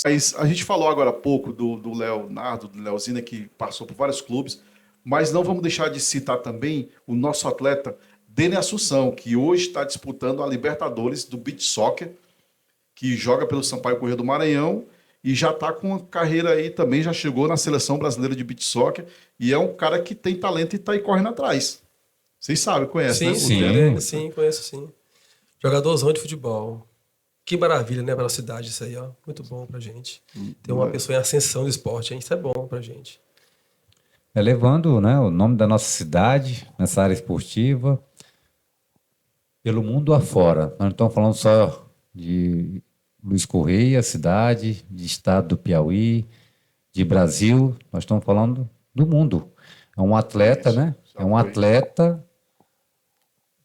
[SPEAKER 1] Mas a gente falou agora há pouco do Leonardo, do Leozina, que passou por vários clubes, mas não vamos deixar de citar também o nosso atleta Dene Assunção, que hoje está disputando a Libertadores do Beach Soccer, que joga pelo Sampaio Corrêa do Maranhão e já está com uma carreira aí também, já chegou na seleção brasileira de Beach Soccer e é um cara que tem talento e está aí correndo atrás. Vocês sabem, conhecem,
[SPEAKER 3] Sim,
[SPEAKER 1] né?
[SPEAKER 3] Dene, sim, conheço sim. Jogadorzão de futebol. Que maravilha, né, pela cidade isso aí, ó. Muito bom pra gente. Ter uma pessoa em ascensão do esporte, hein? Isso é bom pra gente.
[SPEAKER 4] Levando, né, o nome da nossa cidade nessa área esportiva pelo mundo afora. Nós não estamos falando só de Luiz Correia, cidade, de estado do Piauí, de Brasil, nós estamos falando do mundo. É um atleta, né? É um atleta,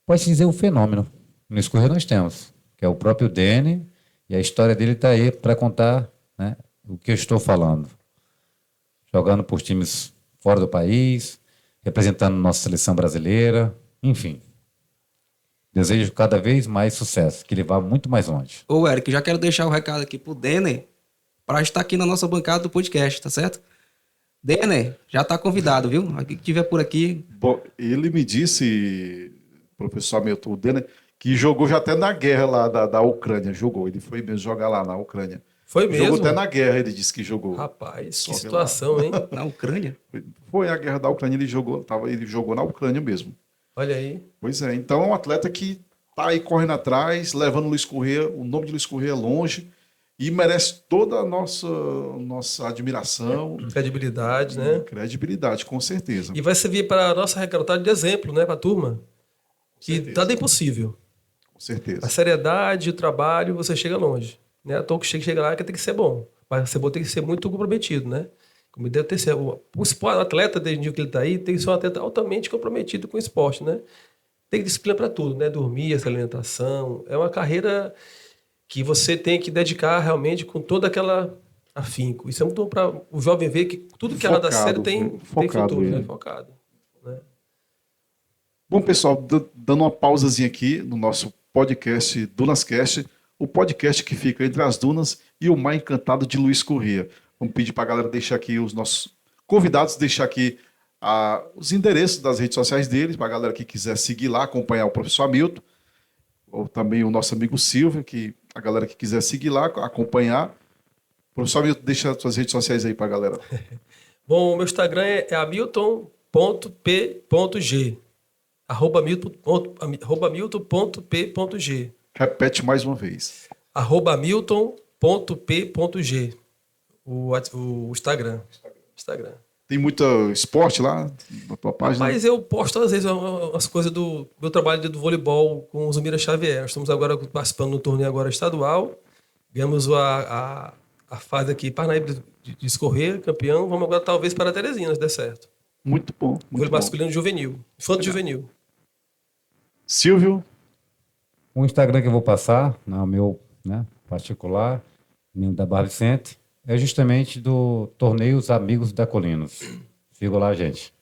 [SPEAKER 4] pode dizer um fenômeno. No escorrer nós temos, que é o próprio Dene, e a história dele está aí para contar, né, o que eu estou falando. Jogando por times fora do país, representando nossa seleção brasileira, enfim. Desejo cada vez mais sucesso, que ele vá muito mais longe.
[SPEAKER 2] Ô, Eric, já quero deixar o recado aqui pro Denner para estar aqui na nossa bancada do podcast, tá certo? Denner, já tá convidado, viu? Aqui que tiver por aqui.
[SPEAKER 1] Bom, ele me disse, professor Hamilton, o Denner, que jogou já até na guerra lá da Ucrânia. Jogou, ele foi mesmo jogar lá na Ucrânia.
[SPEAKER 3] Foi mesmo?
[SPEAKER 1] Jogou até na guerra, ele disse que jogou.
[SPEAKER 3] Rapaz, que
[SPEAKER 1] Só
[SPEAKER 3] situação, hein?
[SPEAKER 2] Na Ucrânia?
[SPEAKER 1] Foi a guerra da Ucrânia, ele jogou na Ucrânia mesmo.
[SPEAKER 3] Olha aí.
[SPEAKER 1] Pois é, então é um atleta que tá aí correndo atrás, levando o Luiz Corrêa, o nome de Luiz Corrêa longe, e merece toda a nossa admiração.
[SPEAKER 3] Credibilidade, né?
[SPEAKER 1] Credibilidade, com certeza.
[SPEAKER 3] E vai servir para a nossa recrutagem de exemplo, né? Para a turma. Que
[SPEAKER 1] certeza.
[SPEAKER 3] nada é impossível.
[SPEAKER 1] Com certeza.
[SPEAKER 3] A seriedade, o trabalho, você chega longe. Né? A toa que chega lá que tem que ser bom. Mas ser bom tem que ser muito comprometido, né? Como deve ter sido. O atleta, desde o dia que ele está aí, tem que ser um atleta altamente comprometido com o esporte, né? Tem disciplina para tudo, né? Dormir, essa alimentação. É uma carreira que você tem que dedicar realmente com toda aquela afinco. Isso é muito bom para o jovem ver que tudo que é da série tem futuro, né? Focado. Né?
[SPEAKER 1] Bom, pessoal, dando uma pausazinha aqui no nosso podcast Dunascast, o podcast que fica entre as dunas e o mar encantado de Luiz Corrêa. Vamos pedir para a galera deixar aqui os nossos convidados, deixar aqui os endereços das redes sociais deles, para a galera que quiser seguir lá, acompanhar o professor Hamilton, ou também o nosso amigo Silvio, que a galera que quiser seguir lá, acompanhar. Professor Hamilton, deixa as suas redes sociais aí para a galera.
[SPEAKER 3] Bom, o meu Instagram é hamilton.p.g. @milton.p.g.
[SPEAKER 1] Repete mais uma vez.
[SPEAKER 3] @milton.p.g. O Instagram.
[SPEAKER 1] Tem muito esporte lá na tua página?
[SPEAKER 3] Mas eu posto às vezes as coisas do meu trabalho do voleibol com o Zumira Xavier. Nós estamos agora participando no torneio agora estadual. Ganhamos a fase aqui Parnaíba de escorrer, campeão. Vamos agora talvez para Teresina, se der certo.
[SPEAKER 1] Muito bom.
[SPEAKER 3] Vôlei masculino juvenil. Infanto juvenil.
[SPEAKER 1] Silvio?
[SPEAKER 4] O Instagram que eu vou passar, no meu, né, particular, menino da Barra Vicente, é justamente do Torneios Amigos da Colinos. Siga lá, gente.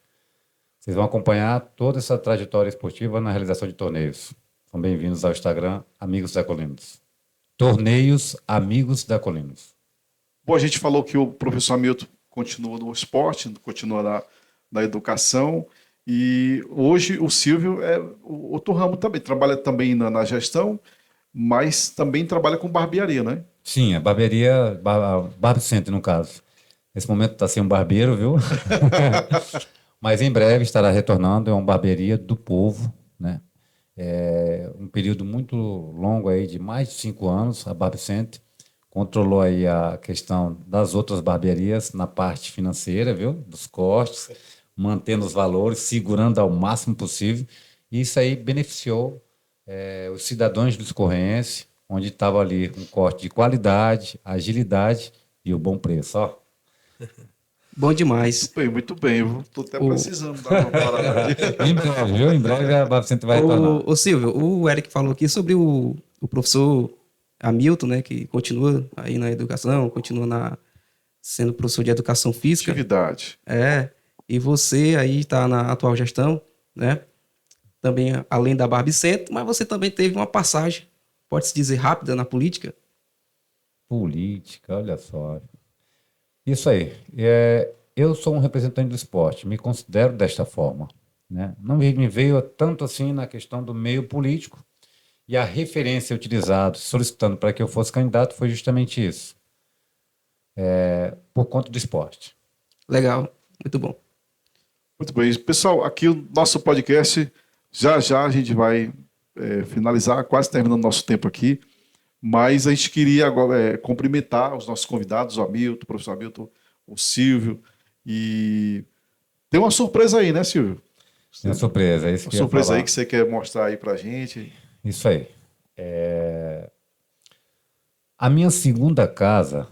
[SPEAKER 4] Vocês vão acompanhar toda essa trajetória esportiva na realização de torneios. São bem-vindos ao Instagram Amigos da Colinos. Torneios Amigos da Colinos.
[SPEAKER 1] Bom, a gente falou que o professor Hamilton continua no esporte, continua na educação, e hoje o Silvio é outro ramo também, trabalha também na gestão, mas também trabalha com barbearia, né?
[SPEAKER 4] Sim, a barbearia, Barba Center, no caso. Nesse momento está sem um barbeiro, viu? Mas em breve estará retornando, é uma barbearia do povo, né? É um período muito longo aí, de mais de 5 anos, a Barba Center controlou aí a questão das outras barbearias na parte financeira, viu? Dos custos, mantendo os valores, segurando ao máximo possível. E isso aí beneficiou os cidadãos do escorrense, onde estava ali um corte de qualidade, agilidade e o bom preço. Ó.
[SPEAKER 2] Bom demais.
[SPEAKER 1] Muito bem. Eu estou até precisando dar uma parada aqui.
[SPEAKER 4] Em breve, viu? Em breve a Barba Center vai retornar.
[SPEAKER 2] Ô Silvio, o Eric falou aqui sobre o professor Hamilton, né, que continua aí na educação, continua sendo professor de educação física.
[SPEAKER 1] Atividade.
[SPEAKER 2] E você aí está na atual gestão, né? Também além da Barbicentro, mas você também teve uma passagem, pode-se dizer, rápida na política.
[SPEAKER 4] Política, olha só. Isso aí. Eu sou um representante do esporte, me considero desta forma, né? Não me veio tanto assim na questão do meio político, e a referência utilizada, solicitando para que eu fosse candidato, foi justamente isso. Por conta do esporte.
[SPEAKER 2] Legal, muito bom.
[SPEAKER 1] Muito bem. Pessoal, aqui o nosso podcast, já a gente vai finalizar, quase terminando nosso tempo aqui, mas a gente queria agora cumprimentar os nossos convidados, o Hamilton, o professor Hamilton, o Silvio, e tem uma surpresa aí, né, Silvio?
[SPEAKER 4] Tem uma surpresa, é isso que eu ia
[SPEAKER 1] surpresa
[SPEAKER 4] falar.
[SPEAKER 1] aí que você quer mostrar aí pra gente.
[SPEAKER 4] Isso aí. A minha segunda casa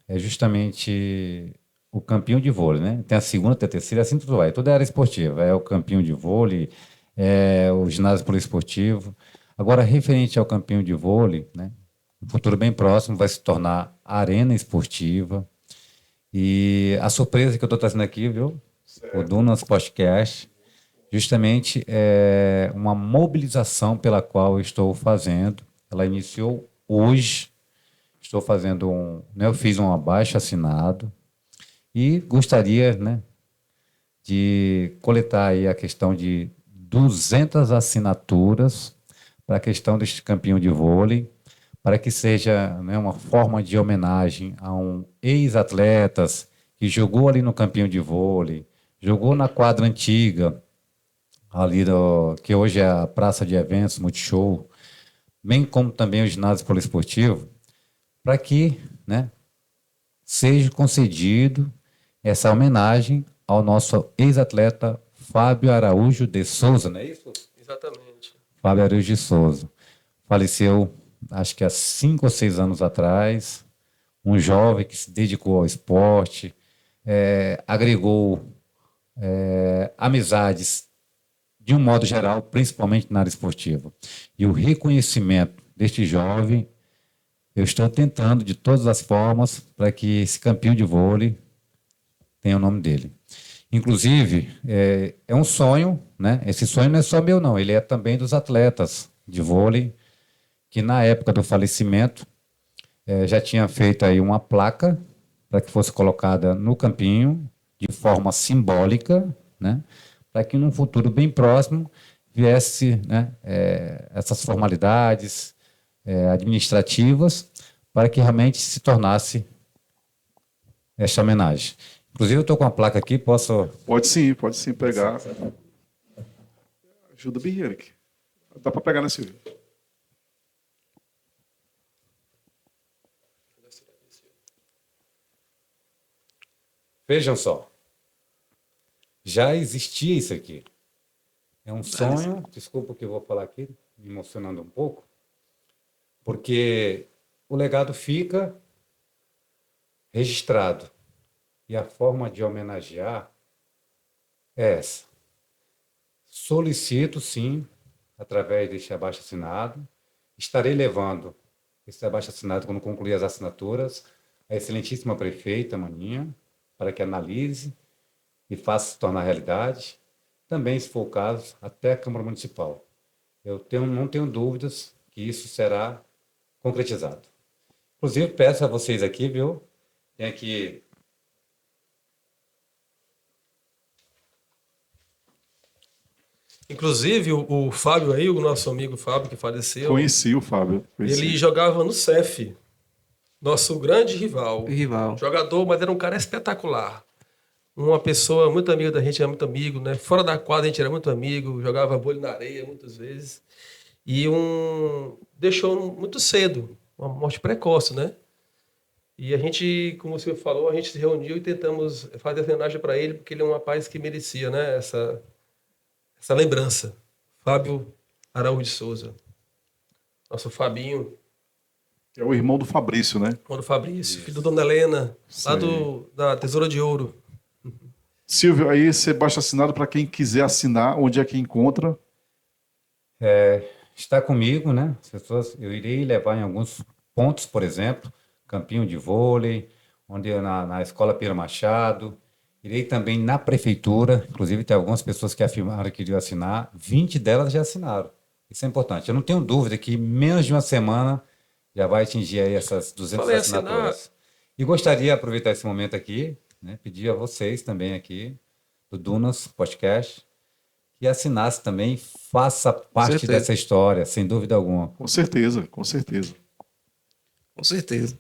[SPEAKER 4] é justamente o campinho de vôlei, né? Tem a segunda, tem a terceira, assim tudo vai. Toda área esportiva. É o campinho de vôlei, é o ginásio poliesportivo. Agora, referente ao campinho de vôlei, né? No futuro bem próximo vai se tornar arena esportiva. E a surpresa que eu estou trazendo aqui, viu? O Dunas Podcast, justamente é uma mobilização pela qual eu estou fazendo. Ela iniciou hoje. Estou fazendo né, eu fiz um abaixo-assinado e gostaria, né, de coletar aí a questão de 200 assinaturas para a questão deste campinho de vôlei, para que seja, né, uma forma de homenagem a um ex-atleta que jogou ali no campinho de vôlei, jogou na quadra antiga, ali que hoje é a Praça de Eventos, Multishow, bem como também o ginásio poliesportivo, para que, né, seja concedido essa homenagem ao nosso ex-atleta Fábio Araújo de Souza, não é isso?
[SPEAKER 3] Exatamente.
[SPEAKER 4] Fábio Araújo de Souza. Faleceu, acho que há 5 ou 6 anos atrás, um jovem que se dedicou ao esporte, agregou amizades de um modo geral, principalmente na área esportiva. E o reconhecimento deste jovem, eu estou tentando de todas as formas para que esse campeão de vôlei tenha o nome dele. Inclusive, é um sonho, né? Esse sonho não é só meu, não. Ele é também dos atletas de vôlei, que na época do falecimento já tinha feito aí uma placa para que fosse colocada no campinho de forma simbólica, né? Para que num futuro bem próximo viesse, né, essas formalidades administrativas para que realmente se tornasse esta homenagem. Inclusive, eu estou com a placa aqui, posso...
[SPEAKER 1] Pode sim pegar. Ajuda bem, Eric. Dá para pegar, né, Silvio?
[SPEAKER 4] Vejam só. Já existia isso aqui. É um sonho, desculpa o que eu vou falar aqui, me emocionando um pouco, porque o legado fica registrado. E a forma de homenagear é essa. Solicito, sim, através deste abaixo-assinado, estarei levando esse abaixo-assinado, quando concluir as assinaturas, à excelentíssima prefeita Maninha, para que analise e faça se tornar realidade. Também, se for o caso, até a Câmara Municipal. Não tenho dúvidas que isso será concretizado. Inclusive, peço a vocês aqui, viu? Tem aqui...
[SPEAKER 3] Inclusive, o Fábio aí, o nosso amigo Fábio, que faleceu,
[SPEAKER 1] Conheci o Fábio.
[SPEAKER 3] ele jogava no CEF, nosso grande rival.
[SPEAKER 2] Rival.
[SPEAKER 3] Jogador, mas era um cara espetacular. Uma pessoa muito amiga da gente, era muito amigo, né? Fora da quadra a gente era muito amigo, jogava vôlei na areia muitas vezes. E deixou muito cedo, uma morte precoce, né? E a gente, como você falou, a gente se reuniu e tentamos fazer homenagem para ele, porque ele é um rapaz que merecia, né? Essa lembrança. Fábio Araújo de Souza. Nosso Fabinho.
[SPEAKER 1] É o irmão do Fabrício, né?
[SPEAKER 3] Irmão do Fabrício, filho da Dona Helena, lá da Tesoura de Ouro.
[SPEAKER 1] Silvio, aí você baixa assinado para quem quiser assinar, onde é que encontra?
[SPEAKER 4] Está comigo, né? As pessoas, eu irei levar em alguns pontos, por exemplo, campinho de vôlei, onde na Escola Pedro Machado. Irei também na prefeitura, inclusive tem algumas pessoas que afirmaram que iriam assinar, 20 delas já assinaram. Isso é importante. Eu não tenho dúvida que em menos de uma semana já vai atingir aí essas 200 assinaturas. E gostaria de aproveitar esse momento aqui, né, pedir a vocês também aqui, do Dunas Podcast, que assinasse também, faça parte dessa história, sem dúvida alguma.
[SPEAKER 1] Com certeza, com certeza.
[SPEAKER 2] Com certeza.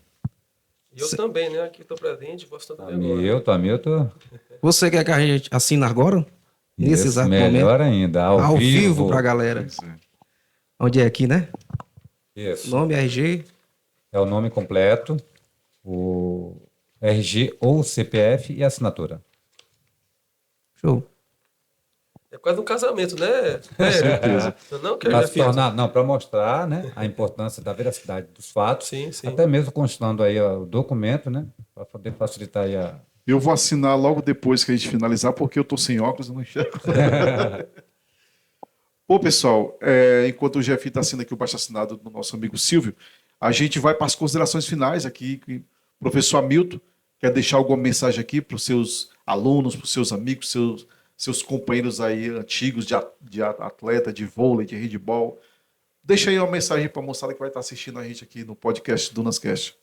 [SPEAKER 3] E eu também, né? Aqui estou presente, posso estar também agora.
[SPEAKER 4] Eu tô...
[SPEAKER 2] Você quer que a gente assine agora? Nesse exato
[SPEAKER 4] melhor
[SPEAKER 2] momento?
[SPEAKER 4] ainda,
[SPEAKER 2] ao vivo para a galera.
[SPEAKER 1] Pois é.
[SPEAKER 2] Onde é aqui, né?
[SPEAKER 4] Isso.
[SPEAKER 2] Nome, RG.
[SPEAKER 4] É o nome completo, o RG ou CPF e a assinatura.
[SPEAKER 2] Show.
[SPEAKER 3] É quase um casamento, né?
[SPEAKER 1] certeza.
[SPEAKER 3] Não, que eu já fiz.
[SPEAKER 4] Para mostrar, né, a importância da veracidade dos fatos,
[SPEAKER 3] Sim, sim.
[SPEAKER 4] até mesmo constando aí o documento, né, para poder facilitar aí
[SPEAKER 1] Eu vou assinar logo depois que a gente finalizar, porque eu tô sem óculos, eu não enxergo. Bom, pessoal, enquanto o Jeff está assinando aqui o baixo-assinado do nosso amigo Silvio, a gente vai para as considerações finais aqui. O professor Hamilton quer deixar alguma mensagem aqui para os seus alunos, para os seus amigos, seus companheiros aí antigos de atleta, de vôlei, de handebol. Deixa aí uma mensagem para a moçada que vai estar assistindo a gente aqui no podcast do Nascast.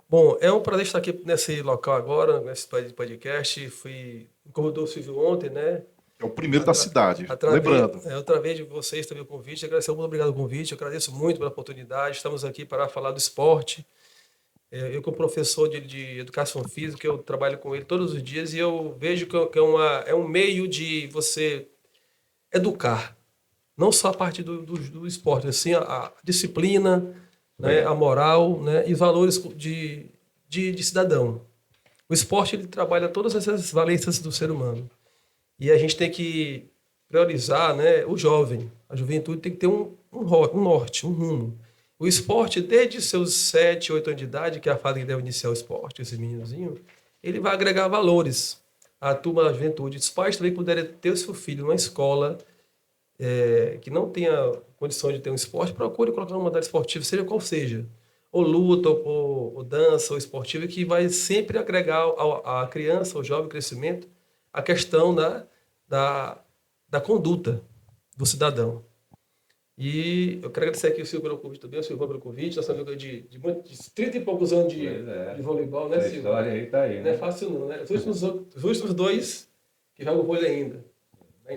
[SPEAKER 3] Bom, é um prazer estar aqui nesse local agora, nesse podcast. Fui incomodou o Silvio ontem, né?
[SPEAKER 1] É o primeiro da cidade, lembrando.
[SPEAKER 3] Através de vocês também o convite. Agradecer, muito obrigado pelo convite. Eu agradeço muito pela oportunidade. Estamos aqui para falar do esporte. Eu, como professor de educação física, eu trabalho com ele todos os dias e eu vejo que é um meio de você educar. Não só a parte do esporte, assim, a disciplina, né, a moral, né, e valores de cidadão. O esporte ele trabalha todas essas valências do ser humano. E a gente tem que priorizar, né, o jovem. A juventude tem que ter um norte, um rumo. O esporte, desde seus 7, 8 anos de idade, que é a fase que deve iniciar o esporte, esse meninozinho, ele vai agregar valores à turma da juventude. Os pais também puderem ter o seu filho numa escola que não tenha condição de ter um esporte, procure colocar uma modalidade esportiva, seja qual seja. Ou luta, ou dança, ou esportiva, que vai sempre agregar à criança, ao jovem crescimento, a questão da conduta do cidadão. E eu quero agradecer aqui o Silvio pelo convite também, o Silvio pelo convite, nosso amigo de 30 e poucos anos de voleibol, né, Silvio?
[SPEAKER 4] A história aí tá aí, né?
[SPEAKER 3] Não é fácil não, né? Os últimos dois que jogam vôlei ainda.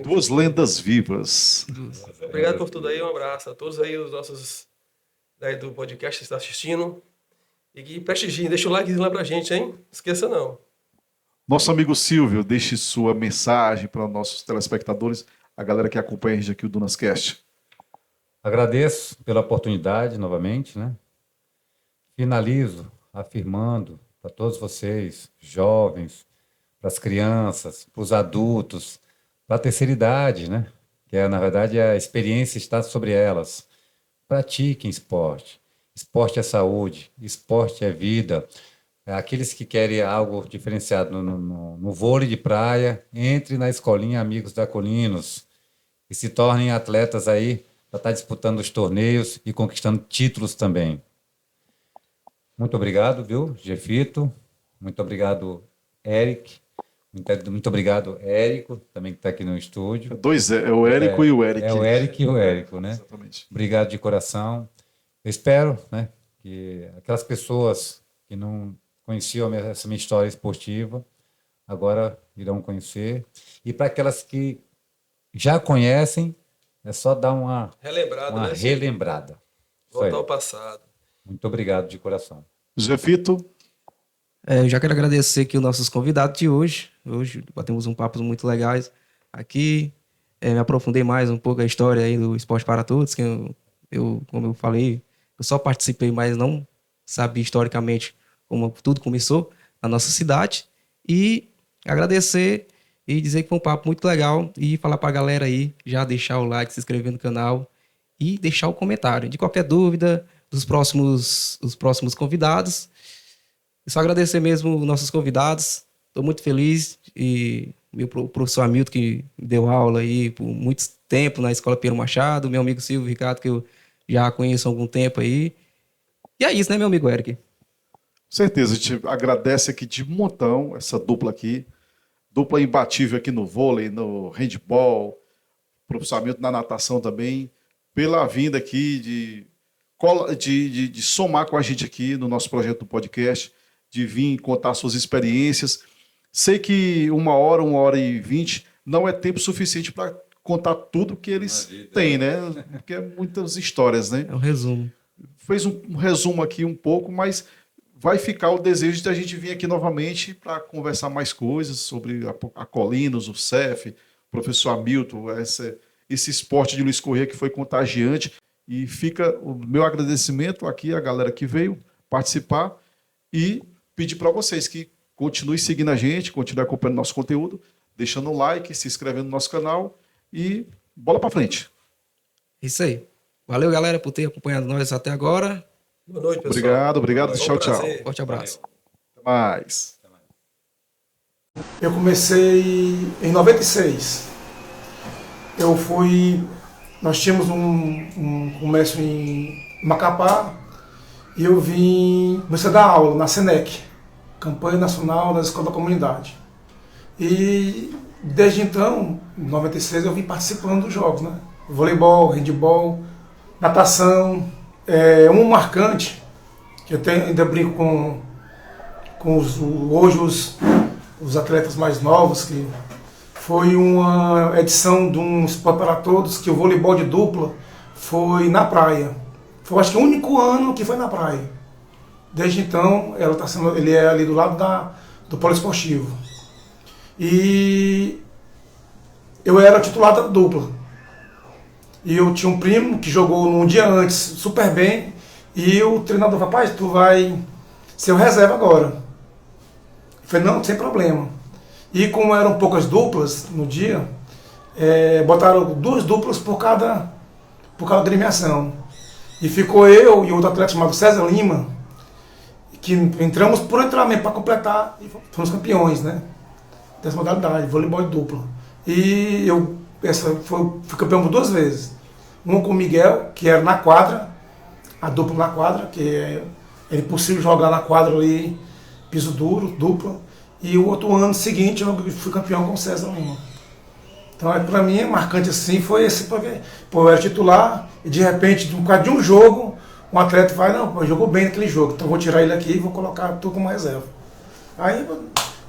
[SPEAKER 1] Duas lendas vivas.
[SPEAKER 3] Obrigado por tudo aí, um abraço a todos aí, os nossos daí do podcast que estão assistindo. E que prestigiem, deixa o like lá pra gente, hein? Não esqueça não.
[SPEAKER 1] Nosso amigo Silvio, deixe sua mensagem para os nossos telespectadores, a galera que acompanha a gente aqui, o Dunascast.
[SPEAKER 4] Agradeço pela oportunidade novamente, né? Finalizo afirmando para todos vocês, jovens, para as crianças, para os adultos, para a terceira idade, né? Que na verdade a experiência está sobre elas. Pratiquem esporte. Esporte é saúde, esporte é vida. Aqueles que querem algo diferenciado no vôlei de praia, entre na escolinha Amigos da Colinos e se tornem atletas aí para estar disputando os torneios e conquistando títulos também. Muito obrigado, viu, Jefito? Muito obrigado, Eric. Muito obrigado, Érico, também que está aqui no estúdio.
[SPEAKER 1] É o Érico e o Eric.
[SPEAKER 4] É o Eric e o Érico, né?
[SPEAKER 1] Exatamente.
[SPEAKER 4] Obrigado de coração. Eu espero, né, que aquelas pessoas que não conheciam essa minha história esportiva agora irão conhecer. E para aquelas que já conhecem, é só dar uma relembrada.
[SPEAKER 3] Voltar ao passado.
[SPEAKER 4] Muito obrigado de coração.
[SPEAKER 1] Jefito.
[SPEAKER 2] Eu já quero agradecer aqui os nossos convidados de hoje. Hoje batemos um papo muito legais aqui. Me aprofundei mais um pouco a história aí do Esporte para Todos, que como eu falei, eu só participei, mas não sabia historicamente como tudo começou na nossa cidade. E agradecer e dizer que foi um papo muito legal e falar para a galera aí já deixar o like, se inscrever no canal e deixar o comentário de qualquer dúvida dos próximos convidados. E só agradecer mesmo os nossos convidados. Estou muito feliz. E o professor Hamilton, que me deu aula aí por muito tempo na Escola Pedro Machado. Meu amigo Silvio Ricardo, que eu já conheço há algum tempo aí. E é isso, né, meu amigo Eric?
[SPEAKER 1] Com certeza, a gente agradece aqui de montão essa dupla aqui. Dupla imbatível aqui no vôlei, no handball. Professor Hamilton na natação também. Pela vinda aqui de somar com a gente aqui no nosso projeto do podcast, de vir contar suas experiências. Sei que 1h e 20 não é tempo suficiente para contar tudo que eles têm, né? Porque é muitas histórias, né?
[SPEAKER 2] É um resumo.
[SPEAKER 1] Fez um resumo aqui um pouco, mas vai ficar o desejo de a gente vir aqui novamente para conversar mais coisas sobre a Colinos, o CEF, o professor Hamilton, esse esporte de Luiz Corrêa que foi contagiante. E fica o meu agradecimento aqui à galera que veio participar e pedir para vocês que continuem seguindo a gente, continuem acompanhando nosso conteúdo, deixando um like, se inscrevendo no nosso canal e bola para frente.
[SPEAKER 2] Isso aí. Valeu, galera, por ter acompanhado nós até agora.
[SPEAKER 3] Boa noite, pessoal.
[SPEAKER 1] Obrigado.
[SPEAKER 3] Bom
[SPEAKER 1] Tchau, tchau.
[SPEAKER 3] prazer.
[SPEAKER 2] Forte abraço.
[SPEAKER 1] Até mais.
[SPEAKER 5] Eu comecei em 96. Nós tínhamos um comércio em Macapá e comecei a dar aula na SENEC, Campanha Nacional da Escola da Comunidade. E desde então, em 96, eu vim participando dos jogos, né? Voleibol, handebol, natação. Um marcante, que eu ainda brinco com hoje os atletas mais novos, que foi uma edição de um Esporte para Todos, que o voleibol de dupla foi na praia. Foi, acho que, o único ano que foi na praia. Desde então, ele é ali do lado do polo esportivo. E eu era titular da dupla. E eu tinha um primo que jogou um dia antes super bem. E o treinador falou: rapaz, tu vai ser o reserva agora. Eu falei: não, sem problema. E como eram poucas duplas no dia, botaram 2 duplas por cada agremiação. E ficou eu e outro atleta chamado César Lima, que entramos por entramento para completar e fomos campeões, né? Dessa modalidade, voleibol de dupla. E fui campeão por 2 vezes. Um com o Miguel, que era na quadra, a dupla na quadra, que é impossível jogar na quadra ali, piso duro, dupla. E o outro ano seguinte eu fui campeão com o César Lima. Então, para mim, marcante assim foi esse, porque eu era titular e de repente, por causa de um jogo, um atleta vai: não, pô, jogou bem naquele jogo, então vou tirar ele aqui e vou colocar tu como reserva.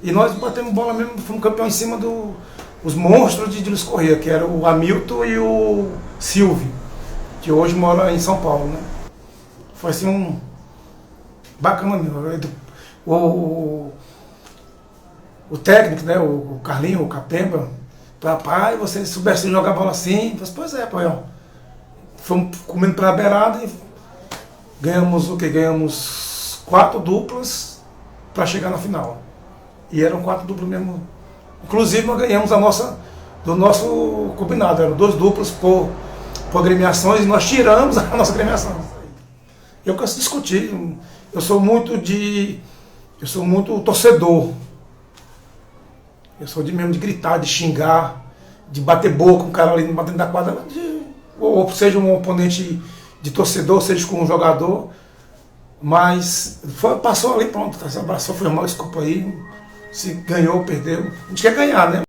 [SPEAKER 5] E nós batemos bola mesmo, fomos campeão em cima dos monstros de Luiz Correia, que era o Hamilton e o Silvio, que hoje mora em São Paulo, né? Foi assim bacana mesmo. O técnico, né, o Carlinho, o Capemba, papai, você soubesse jogar bola assim? Eu falei: pois é, pai, ó. Fomos comendo pela beirada e ganhamos 4 duplas para chegar na final. E eram 4 duplas mesmo. Inclusive nós ganhamos do nosso combinado, eram 2 duplas por agremiações e nós tiramos a nossa agremiação. Eu canso de discutir, eu sou muito torcedor. Eu sou mesmo de gritar, de xingar, de bater boca com o cara ali dentro da quadra, ou seja um oponente de torcedor, seja com um jogador. Mas passou ali, pronto, se abraçou, foi mal, desculpa aí. Se ganhou ou perdeu. A gente quer ganhar, né?